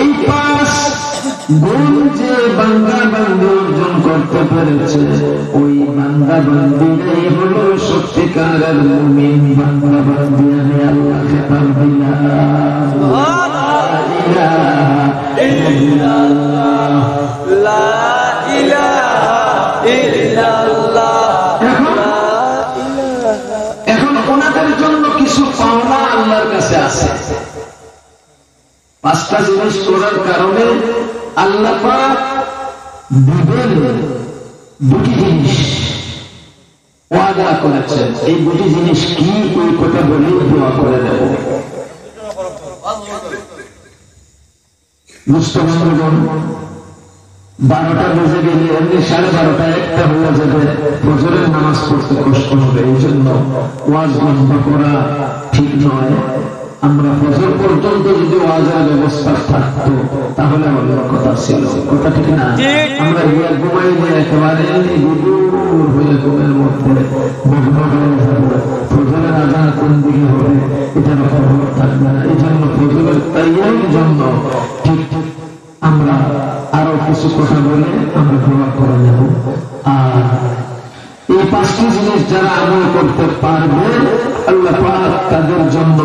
এই 5 গুণ যে বান্দা বান্দী অর্জন করতে পেরেছে, ওই বান্দা বান্দীরাই হলো সত্যিকারের মুমিন বান্দা বান্দী। আমি আল্লাহ খেতাব দিলাম লা ইলাহা ইল্লাল্লাহ। এখন ওনাদের জন্য কিছু পাওনা আল্লাহর কাছে আছে। 5টা জিনিস করার কারণে আল্লাহ পাক দিবেন 2টি জিনিস ওয়াদা করেছেন। এই 2টি জিনিস কি, ওই কথা বলে দোয়া করে দেব। মুস্তফাগণ 12টা বেজে গেলে এমনি 12:30 1টা হয়ে যাবে, ফজরের নামাজ পড়তে কষ্ট হবে, এই জন্য ওয়াজ বন্ধ করা ঠিক নয়। আমরা ফজর পর্যন্ত যদি ওয়াজের ব্যবস্থা থাকতো তাহলে অন্য কথা ছিল, কথা ঠিক না? আমরা গিয়ে ঘুমাইলে একেবারে দূর হয়ে ঘুমের মধ্যে মগ্ন হয়ে যাবো, ফজরের আজান কোন দিকে হবে এটার খবর থাকবে না। এই জন্য ফজরের তাইয়ারির জন্য ঠিক আমরা আরো কিছু কথা বলে আমরা দোয়া করে নেব। আর এই 5টি জিনিস যারা আমল করতে পারবে, আল্লাহ পাক তাদের জন্য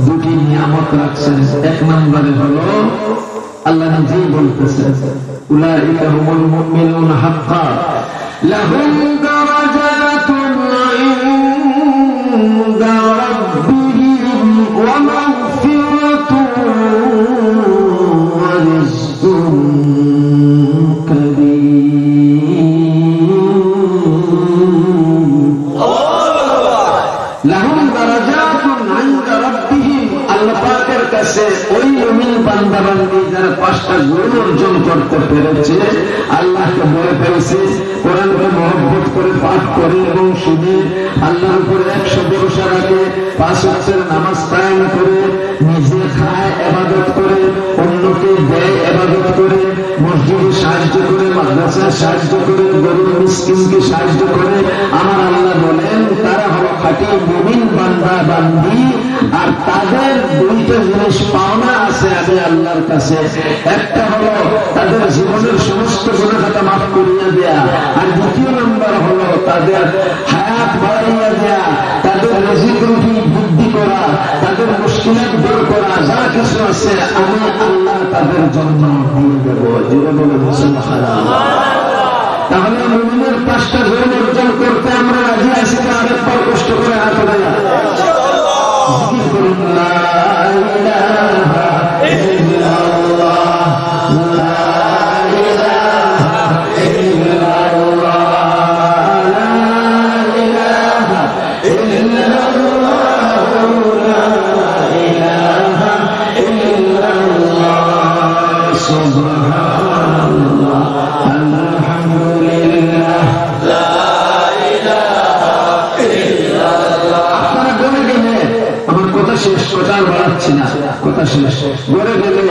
2টি নিয়ামত রাখছেন। 1 নম্বরে হলো আল্লাহ নিজেই বলতেছেন উলাইকা হুমুল মুমিনুনা হাক্কান লাহুম দারাজাতুন ইনদা রাব্বিহিম ওয়া মাগফিরাতুন ওয়া রিজকুন কারীম। লাহুম দারাজাতুন ইনদা রাব্বিহিম, আল্লাহ কাছে ওই মুমিন বান্দা-বান্দি যারা 5টা গুণ অর্জন করতে পেরেছে, আল্লাহকে ভয় পেয়েছে, কোরআনকে মহব্বত করে পাঠ করে এবং শুনে আল্লাহর উপরে 100 ভরসা রাখে, 5 ওয়াক্তের নামাজ কায়েম করে, নিজে খায় ইবাদত করে, অন্যকে দেয় ইবাদত করে, মসজিদে সাহায্য করে, মাদ্রাসায় সাহায্য করে, গরিব মিসকিনকে সাহায্য করে, আমার আল্লাহ বলেন তারা হলো খাঁটি মুমিন বান্দা-বান্দি। আর তাদের 2টা জিনিস পাওনা আছে আমি আল্লাহর কাছে। একটা হলো তাদের জীবনের সমস্ত গুনাহ খাতা মাফ করিয়া দেয়া, আর 2 নম্বর হলো তাদের হায়াত বাড়াইয়া দেয়া, তাদের রিজিক রুটি বৃদ্ধি করা, তাদের মুশকিলাত দূর করা, যা কিছু আছে আমি আল্লাহ তাদের জন্য দিয়ে দেব। জীবনে সুবহানাল্লাহ। তাহলে মুমিনের 5টা গুণ অর্জন করতে আমরা রাজি আছি না? আরেকবার কষ্ট করে হাত দেয়া জিকির করুন, লা ইলাহা ইল্লাল্লাহ, লা ইলাহা ইল্লাল্লাহ, লা ইলাহা ইল্লাল্লাহ, লা ইলাহা ইল্লাল্লাহ, সুবহানাল্লাহ, আলহামদুলিল্লাহ, লা ইলাহা ইল্লাল্লাহ। আপনারা বলে গেলে আমার কথা শেষ, কথা আর বাড়াচ্ছি না, কথা শেষ। বলে গেলে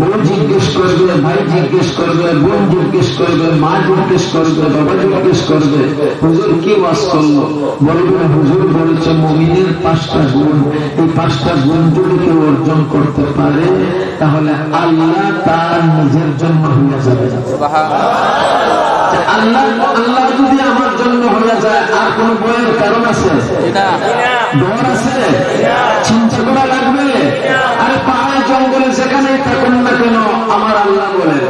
বউ জিজ্ঞেস করবে, ভাই জিজ্ঞেস করবে, বোন জিজ্ঞেস করবে, মা জিজ্ঞেস করবে, বাবা জিজ্ঞেস করবে, হুজুর কি ওয়াজ করলো? বলবেন হুজুর বলেছে মুমিনের 5টা গুণ। এই 5টা গুণ যদি কেউ অর্জন করতে পারে তাহলে আল্লাহ তার নিজের জন্য হয়ে যাবে। আল্লাহ আল্লাহ যদি আমার জন্য হয়ে যায় আর কোন বয়ের কারণ আছে? ডর আছে? চিন্তা করা লাগবে? আরে পাহাড় জঙ্গলে যেখানেই থাকুন না কেন আমার আল্লাহ বলেন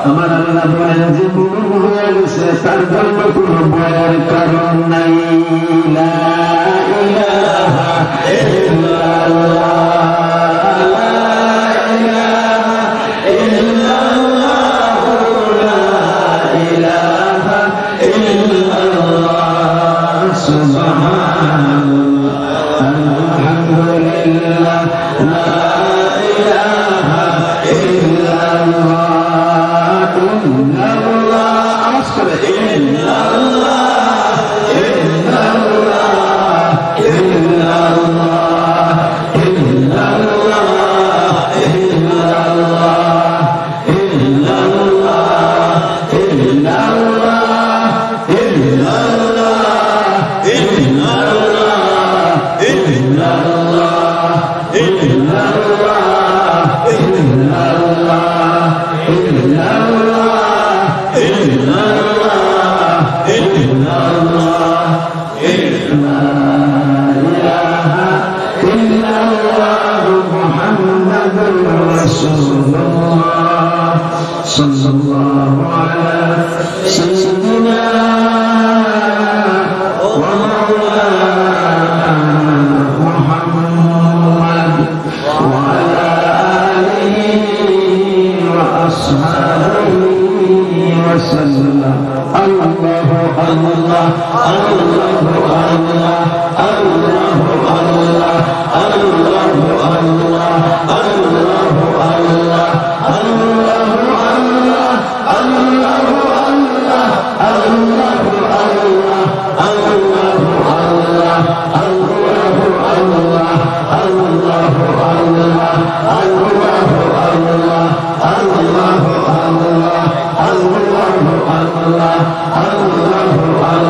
আমার আল্লাহ বলেন যে মুমিন হয়ে গেছে তার জন্য কোন ভয়ের কারণ নাই। লা ইলাহা ইল্লাল্লাহ, লা ইলাহা ইল্লাল্লাহ, লা ইলাহা ইল্লাল্লাহ, সুবহানাল্লাহ, আলহামদুলিল্লাহ, লা ইলাহা ইল্লাল্লাহ, ইল্লাল্লাহ, আওয়াজ করে ইল্লাল্লাহ, ইল্লাল্লাহ, ইল্লাল্লাহ, ইল্লাল্লাহ, ইল্লাল্লাহ, ইল্লাল্লাহ, ইল্লাল্লাহ, ইল্লাল্লাহ, ইল্লাল্লাহ, ইল্লাল্লাহ, sallallahu ala sayyidina wa maulana Muhammad wa ala alihi wa ashabihi wa sallam. Allahu Allah, Allahu Allah, Allahu Allah, Allahu Allah, Allahu Allah, Allahu Allah, Allahu Allah, Allahu Allah, Allahu Allah, Allahu Allah, Allahu Allah, Allahu Allah, Allahu Allah, Allahu Allah, Allahu Allah,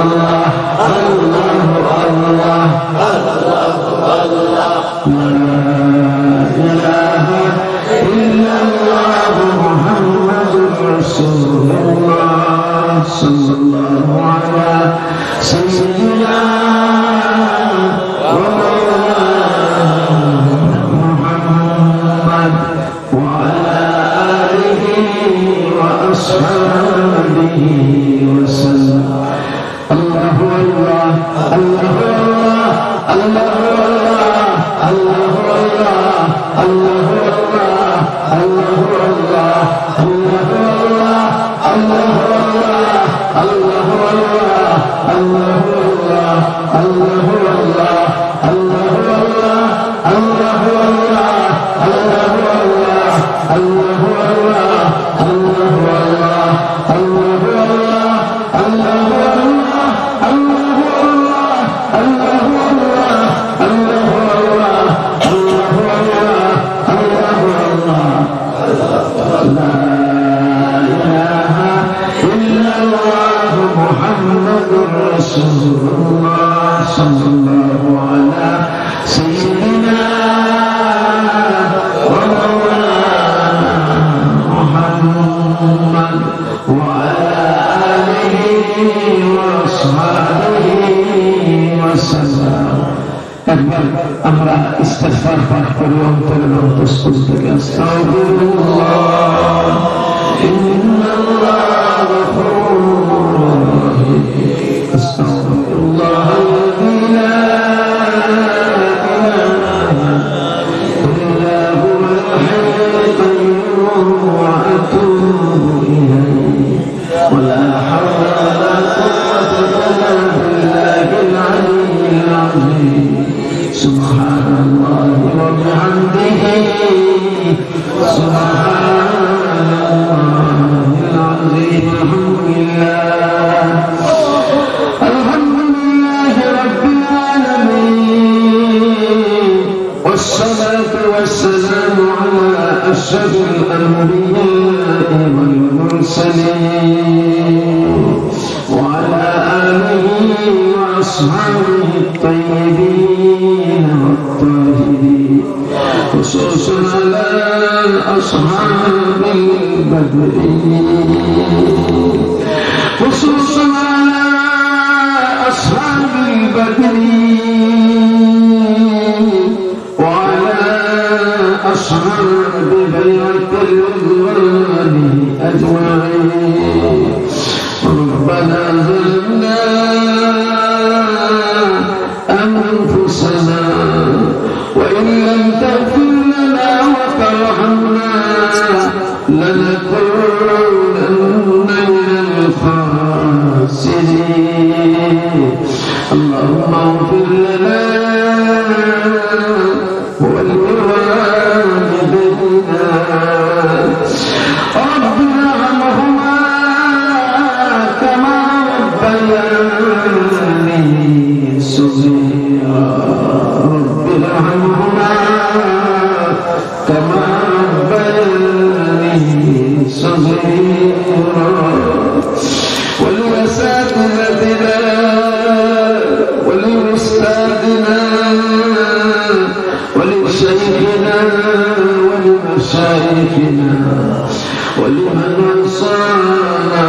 Allahu Allah, Allahu Allah, la ilaha illallah Muhammadur Rasulullah sallallahu ala sayyidina wa maulana Muhammad wa ala alihi wa ashabihi وسلم. الله الله الله الله الله الله الله আমরা ইস্তিগফার পাঠ করি অন্তরের অন্তঃস্থল থেকে আস্তাগফিরুল্লাহ ইন্নাল্লাহা গফুরুর রহিম আস্তাগফিরুল্লাহ লা ইলাহা ইল্লা হুয়াল হাইয়ুল কাইয়্যুম ওয়া আতুবু ইলাইহি ওয়া লা হাওলা ওয়া লা কুওয়াতা ইল্লা বিল্লাহিল আলিyyil আযীম. سبحان الله وبحمده سبحان الله العظيم. الحمد لله رب العالمين والصلاة والسلام على أشرف الأنبياء والمرسلين وعلى آله وأصحابه الطيبين والطاهرين خصوصا على أصحاب البدر خصوصا على أصحاب البدر وعلى أصحاب بيعة الرضوان أجمعين. ربنا ظلمنا أنفسنا وإن لم تغفر لنا وترحمنا لنكونن من الخاسرين. اللهم اغفر لنا ولوالدينا رب ارحمهما كما ربياني صغيرا رب ارحمهما كما ربياني صغيرا. ولأساتذتنا ولأستاذنا ولشيخنا ولمشايخنا ولمن أوصانا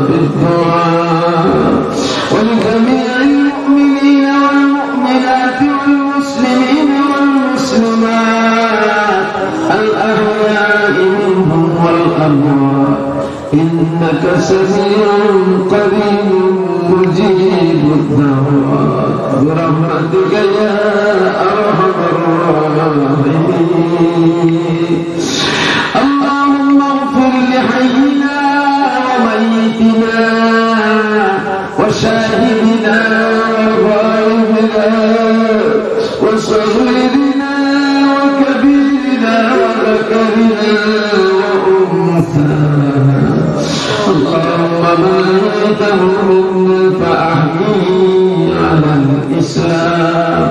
بالدعاء ولجميع المؤمنين والمؤمنات والمسلمين والمسلمات الأحياء منهم والأموات إنك سميع قريب مجيب الدعوات برحمتك يا أرحم الراحمين. اللهم اغفر لحينا وميتنا وشاهدنا وغائبنا وصغيرنا وكبيرنا وذكرنا وأنثانا. اللهم من أحييته منا فأحييه على الإسلام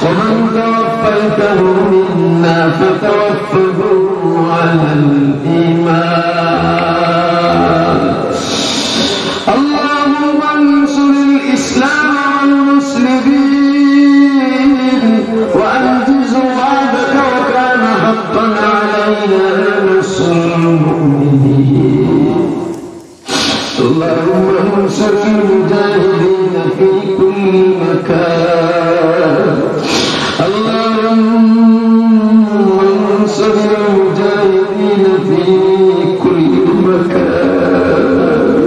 ومن توفيته منا فتوفه على الإيمان. اللهم انصر الإسلام والمسلمين وأنجز وعدك وكان حقا علينا نصر المؤمنين. اللهم انصر المجاهدين في كل مكان. اللهم انصر المجاهدين في كل مكان.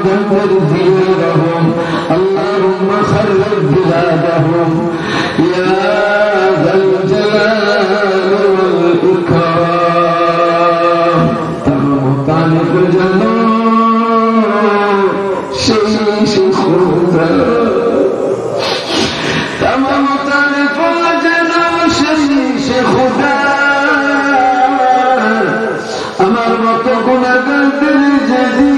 دمر ديارهم اللهم خرب بلادهم يا ذا الجلال والإكرام تمام طالب الجنة شيش خدا تمام طالب الجنة شيش خدا আমার মতো গুনাহগারদের যদি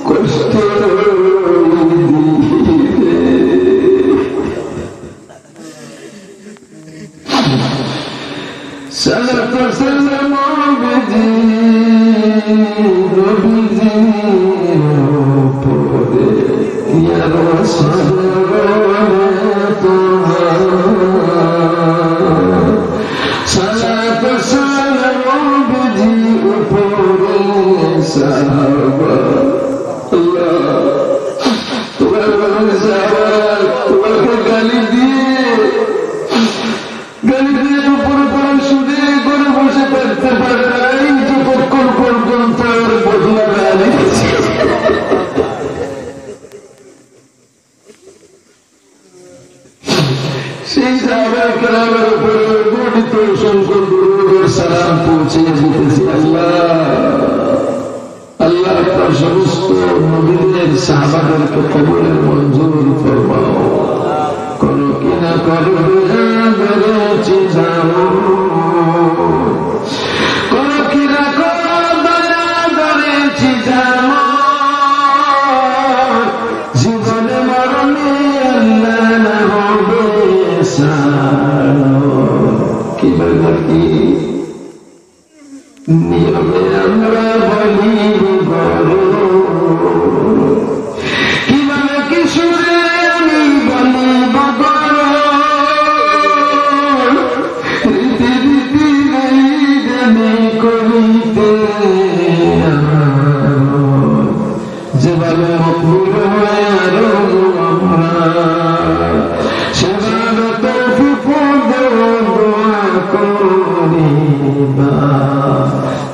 কষ্ট صلاة وسلام عبدي ربدي يا رسول صلاة وسلام عبدي صحابة الله تبارك قلبي গরিবের উপরে পড়ে শুধু করে বসে থাকতে পারে নাই যতক্ষণ পর্যন্ত বদলা গালি সেই সাহাবায়ে-কেরামের উপরে গঠিত অসংখ্য দুরূদের সালাম পৌঁছে দিতেছি। আল্লাহ আপনার সমস্ত নবীদের সাহাবাদেরকে কবুলের মঞ্জুর ফরমাও। করো কিনা করো বেড়েছি যাও করো কিনা করো বেড়েছি যাও জীবনে মরণে আল্লাহ হবে কি বলবো কি নিয়মে আমরা বলি করো কিভাবে কি সুরে আমি বলি যেভাবে মকবুল হয় আরো আমরা সেভাবে তৌফিক দাও দোয়া করিবা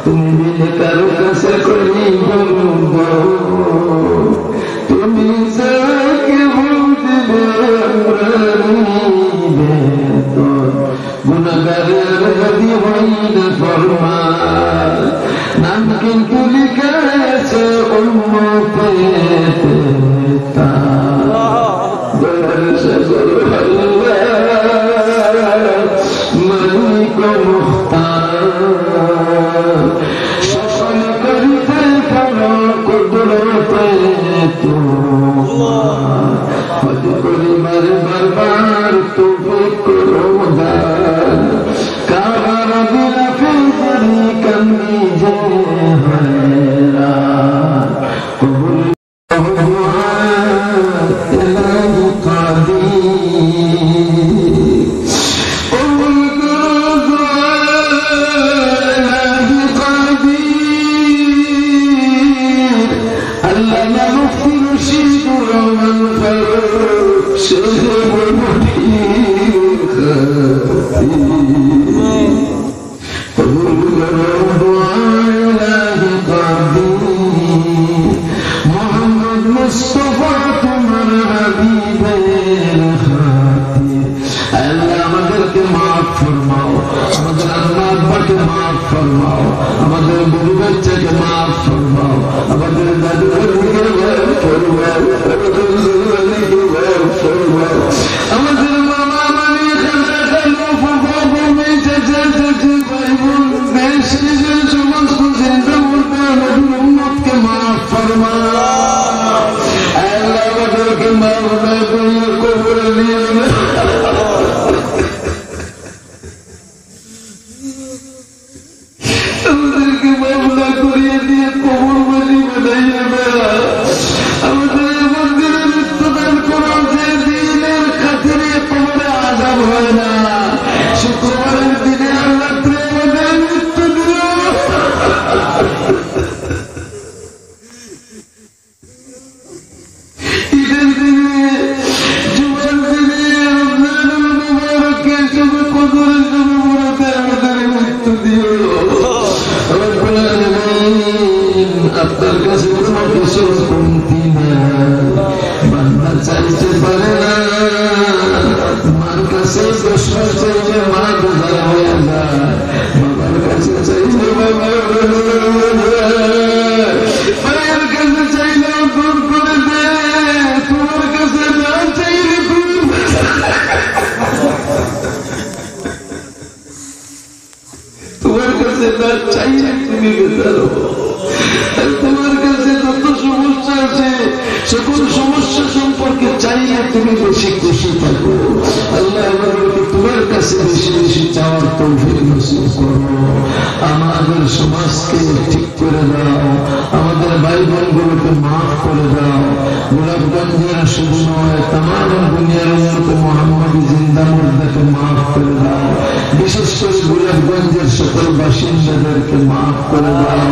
তুমি বিনে কারো কাছে করি বলবো তুমি যাকে বলবে আমরা নিবে তো গুনাহগারের যদি হই না ফরমান নাম কিন্তু লিখা আছে উম্মতে তা মালিক মুখতার সকল করিতে পারো কুদরতে তোমার হজ করিবার বারবার তৌফিক করো দান কাবার দিলা ফিরি কমি যে hayran কবুল দুআ ইলাহি কাদির কবুল দুআ ইলাহি কাদির আল্লাহ না মুফতি রশিদ রহমান ফারুক শেখ মোহাম্মদ মুস্তাফা তোমার হাবিবের খাতির আল্লাহ আমাদেরকে মাফ ফরমাও আমাদের আল্লাহ আব্বাকে মাফ ফরমাও আমাদের বড় বাচ্চাকে মাফ ফরমাও আমাদের দাদুকে মাফ ফরমাও আমাদের মামা মামি খালা খালু ফুফা ফুফি চাচা চাচি ভাই বোন দেশ বিদেশ সমস্ত জিন্দা মুর্দা নবীর উম্মতকে মাফ ফরমাও আল্লাহ আমাদেরকে মাফ না করিয়ে কবরে নিয়ে আমাদেরকে মাফ না করিয়ে দিয়ে কবর বাড়ি বানাইয়া তুমি বেতারো। তোমার কাছে যত সমস্যা আছে সকল সমস্যা সম্পর্কে চাইলে তুমি বেশি খুশি থাকো। আল্লাহ আমাদেরকে তোমার কাছে বেশি বেশি চাওয়ার তৌফিক নসিব করো। আমাদের সমাজকে ঠিক করে দাও, আমাদের ভাই বোনগুলোকে মাফ করে দাও। গোলাপগঞ্জের শুধু নয়, তামাম দুনিয়ার উম্মত মুহাম্মদী জিন্দা মুর্দাকে মাফ করে দাও। বিশেষ করে গোলাপগঞ্জের সকল বাসিন্দাদেরকে মাফ করে দাও।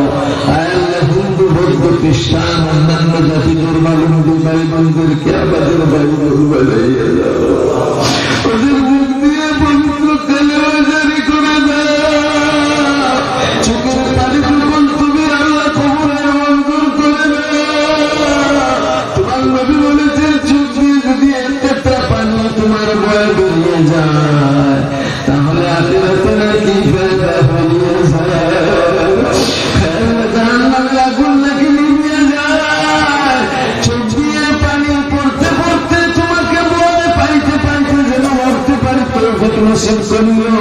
আল্লাহ হিন্দু বৌদ্ধ খ্রিস্টান অন্যান্য জাতি ধর্মাবলম্বী ভাই বোনদেরকে আমাদের ভাই বোন বানাইয়া দাও। ওদের মুখ দিয়ে পবিত্র কালেমা জারি করে দাও। চোখের পানি যখন তুমি আল্লাহ কবরের মঞ্জুর করে দাও। তোমার নবী বলেছেন চোখ দিয়ে যদি একটা পানি তোমার বয়ে বেরিয়ে যায় তাহলে আখিরাতে নাকি ফায়দা হয়ে যায়। জাহান্নামের আগুন নাকি নিভিয়ে যায়। চোখ দিয়ে পানি পড়তে পড়তে তোমাকে বলে পাইতে পাইতে যেন মরতে পারি তৌফিক নসিব করিও।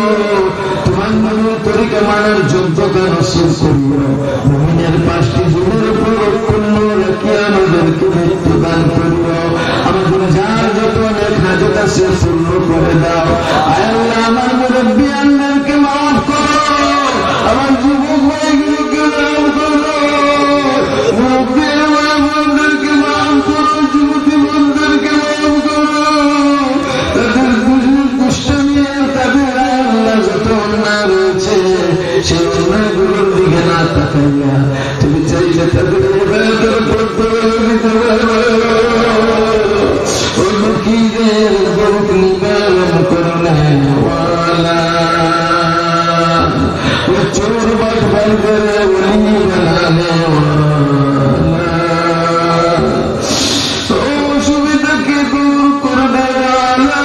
তোমার নবীর তরিকা মানার যোগ্যতা নসিব করিও। মুমিনের 5টি গুণের উপর অক্ষুণ্ণ রেখে আমাদেরকে মৃত্যু দান করিও। আমাদের যার যত অনেক হাজত আছে পূর্ণ করে দাও। আল্লাহ আমার মুরব্বী আল্লাহকে মাফ করো, আমার যুবক ভাইগুলোকে মাফ করো, মুরব্বী আমার বোনদেরকে মাফ করো, যুবতী বোনদেরকে মাফ করো। তাদের দুষ্টামি তাদের আল্লাহ যত অন্যায় রয়েছে সেই অন্যায়গুলোর দিকে না তাকাইয়া তুমি চাইলে তাদের ইবাদত করতে দিতে পারো। মুকিদের বহুত নিবারণ করলে ওয়ালা ও চোর বাট বান্ধরে ওলি বানালে ওয়ালা অসুবিধাকে দূর করবে ওয়ালা।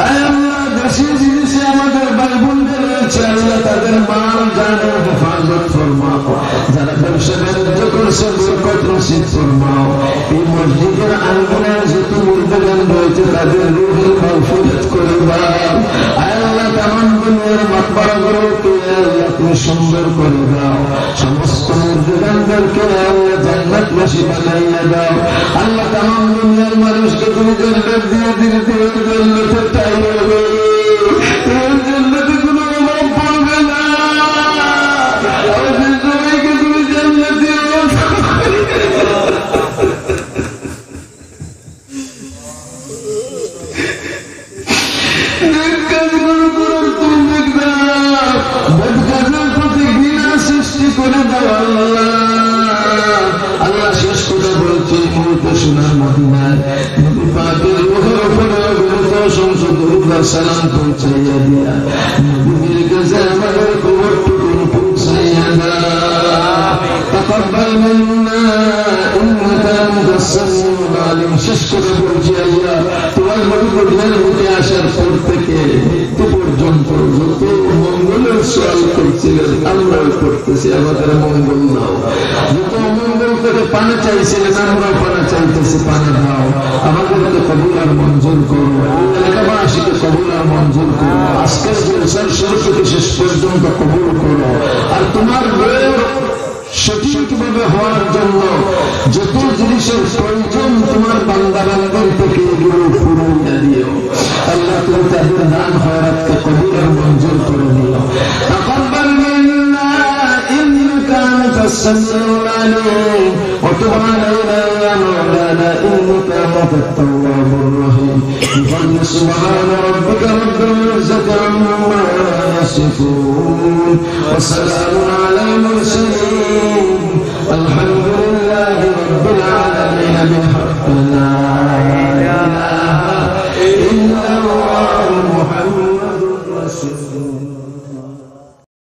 আল্লাহ দেশে জিনিসে আমাদের ভাই বোনদের রয়েছে আল্লাহ তাদের মাল জানের হেফাজত ফরমাও। যারা ব্যবসা বাণিজ্য করছে বরকত নসিব ফরমাও। এই মসজিদের আঙ্গনের যত মুর্দাগান রয়েছে তাদের রূহের মাগফিরাত করে দাও। আল্লাহ তামাম দুনিয়ার মাকবারাগুলোকে আল্লাহ তুমি সুন্দর করে দাও। সমস্ত মুর্দাগানদেরকে আল্লাহ জান্নাতবাসী বানাইয়া দাও। আল্লাহ তামাম দুনিয়ার মানুষকে তুমি জান্নাত দিয়ে দিলে জান্নাতে টাইলে জান্নাতে কোনো অভাব পড়বে না। আমাদের সবাইকে তুমি জান্নাতে সৃষ্টি করে দাও। আল্লাহ শেষ কথা বলছি মুহূর্তে শোনার মদিনায় নবী পাকের রূহের উপরে সংসদ সালাম পৌঁছাইয়া দিয়া নবীর কাছে আমাদের কবরটুকু পৌঁছাইয়া দাও। তাকাব্বাল মিন্না ইন্নাকা আনতাস সামিউল আলিম। শেষ করে বলছি আল্লাহ তোমার নবী দুনিয়ার বুকে আসার পর থেকে মৃত্যু পর্যন্ত যত মঙ্গলের সওয়াল করছিলেন আমরাও করতেছি, আমাদের মঙ্গল দাও। যত অমঙ্গল থেকে পানি চাইছিলেন আমরাও পানি চাইতেছি, পানি দাও। আমাদেরকে কবুল আর মঞ্জুর করো, এলাকাবাসীকে কবুল আর মঞ্জুর করো। আজকের জলসার শুরু থেকে শেষ পর্যন্ত কবুল করো। আর তোমার সঠিকভাবে হওয়ার জন্য যত জিনিসের প্রয়োজন তোমার বান্দাবান্দার থেকে এগুলো ফুরাইয়া দিও। আল্লাহ তুমি তাদের দান খয়রাতকে কবুল আর মঞ্জুর করে দিও। তাকাব্বাল মিন্না ইন্নাকা আনতাস সামিউল আলিম ওয়া তুব আলাইনা ইয়া মাওলানা ইন্নাকা আনতাত তাওয়াবুর রহিম। সুবহানা রাব্বিকা রাব্বিল ইজ্জাতি আম্মা ইয়াসিফুন ওয়া সালামুন আলাল মুরসালিন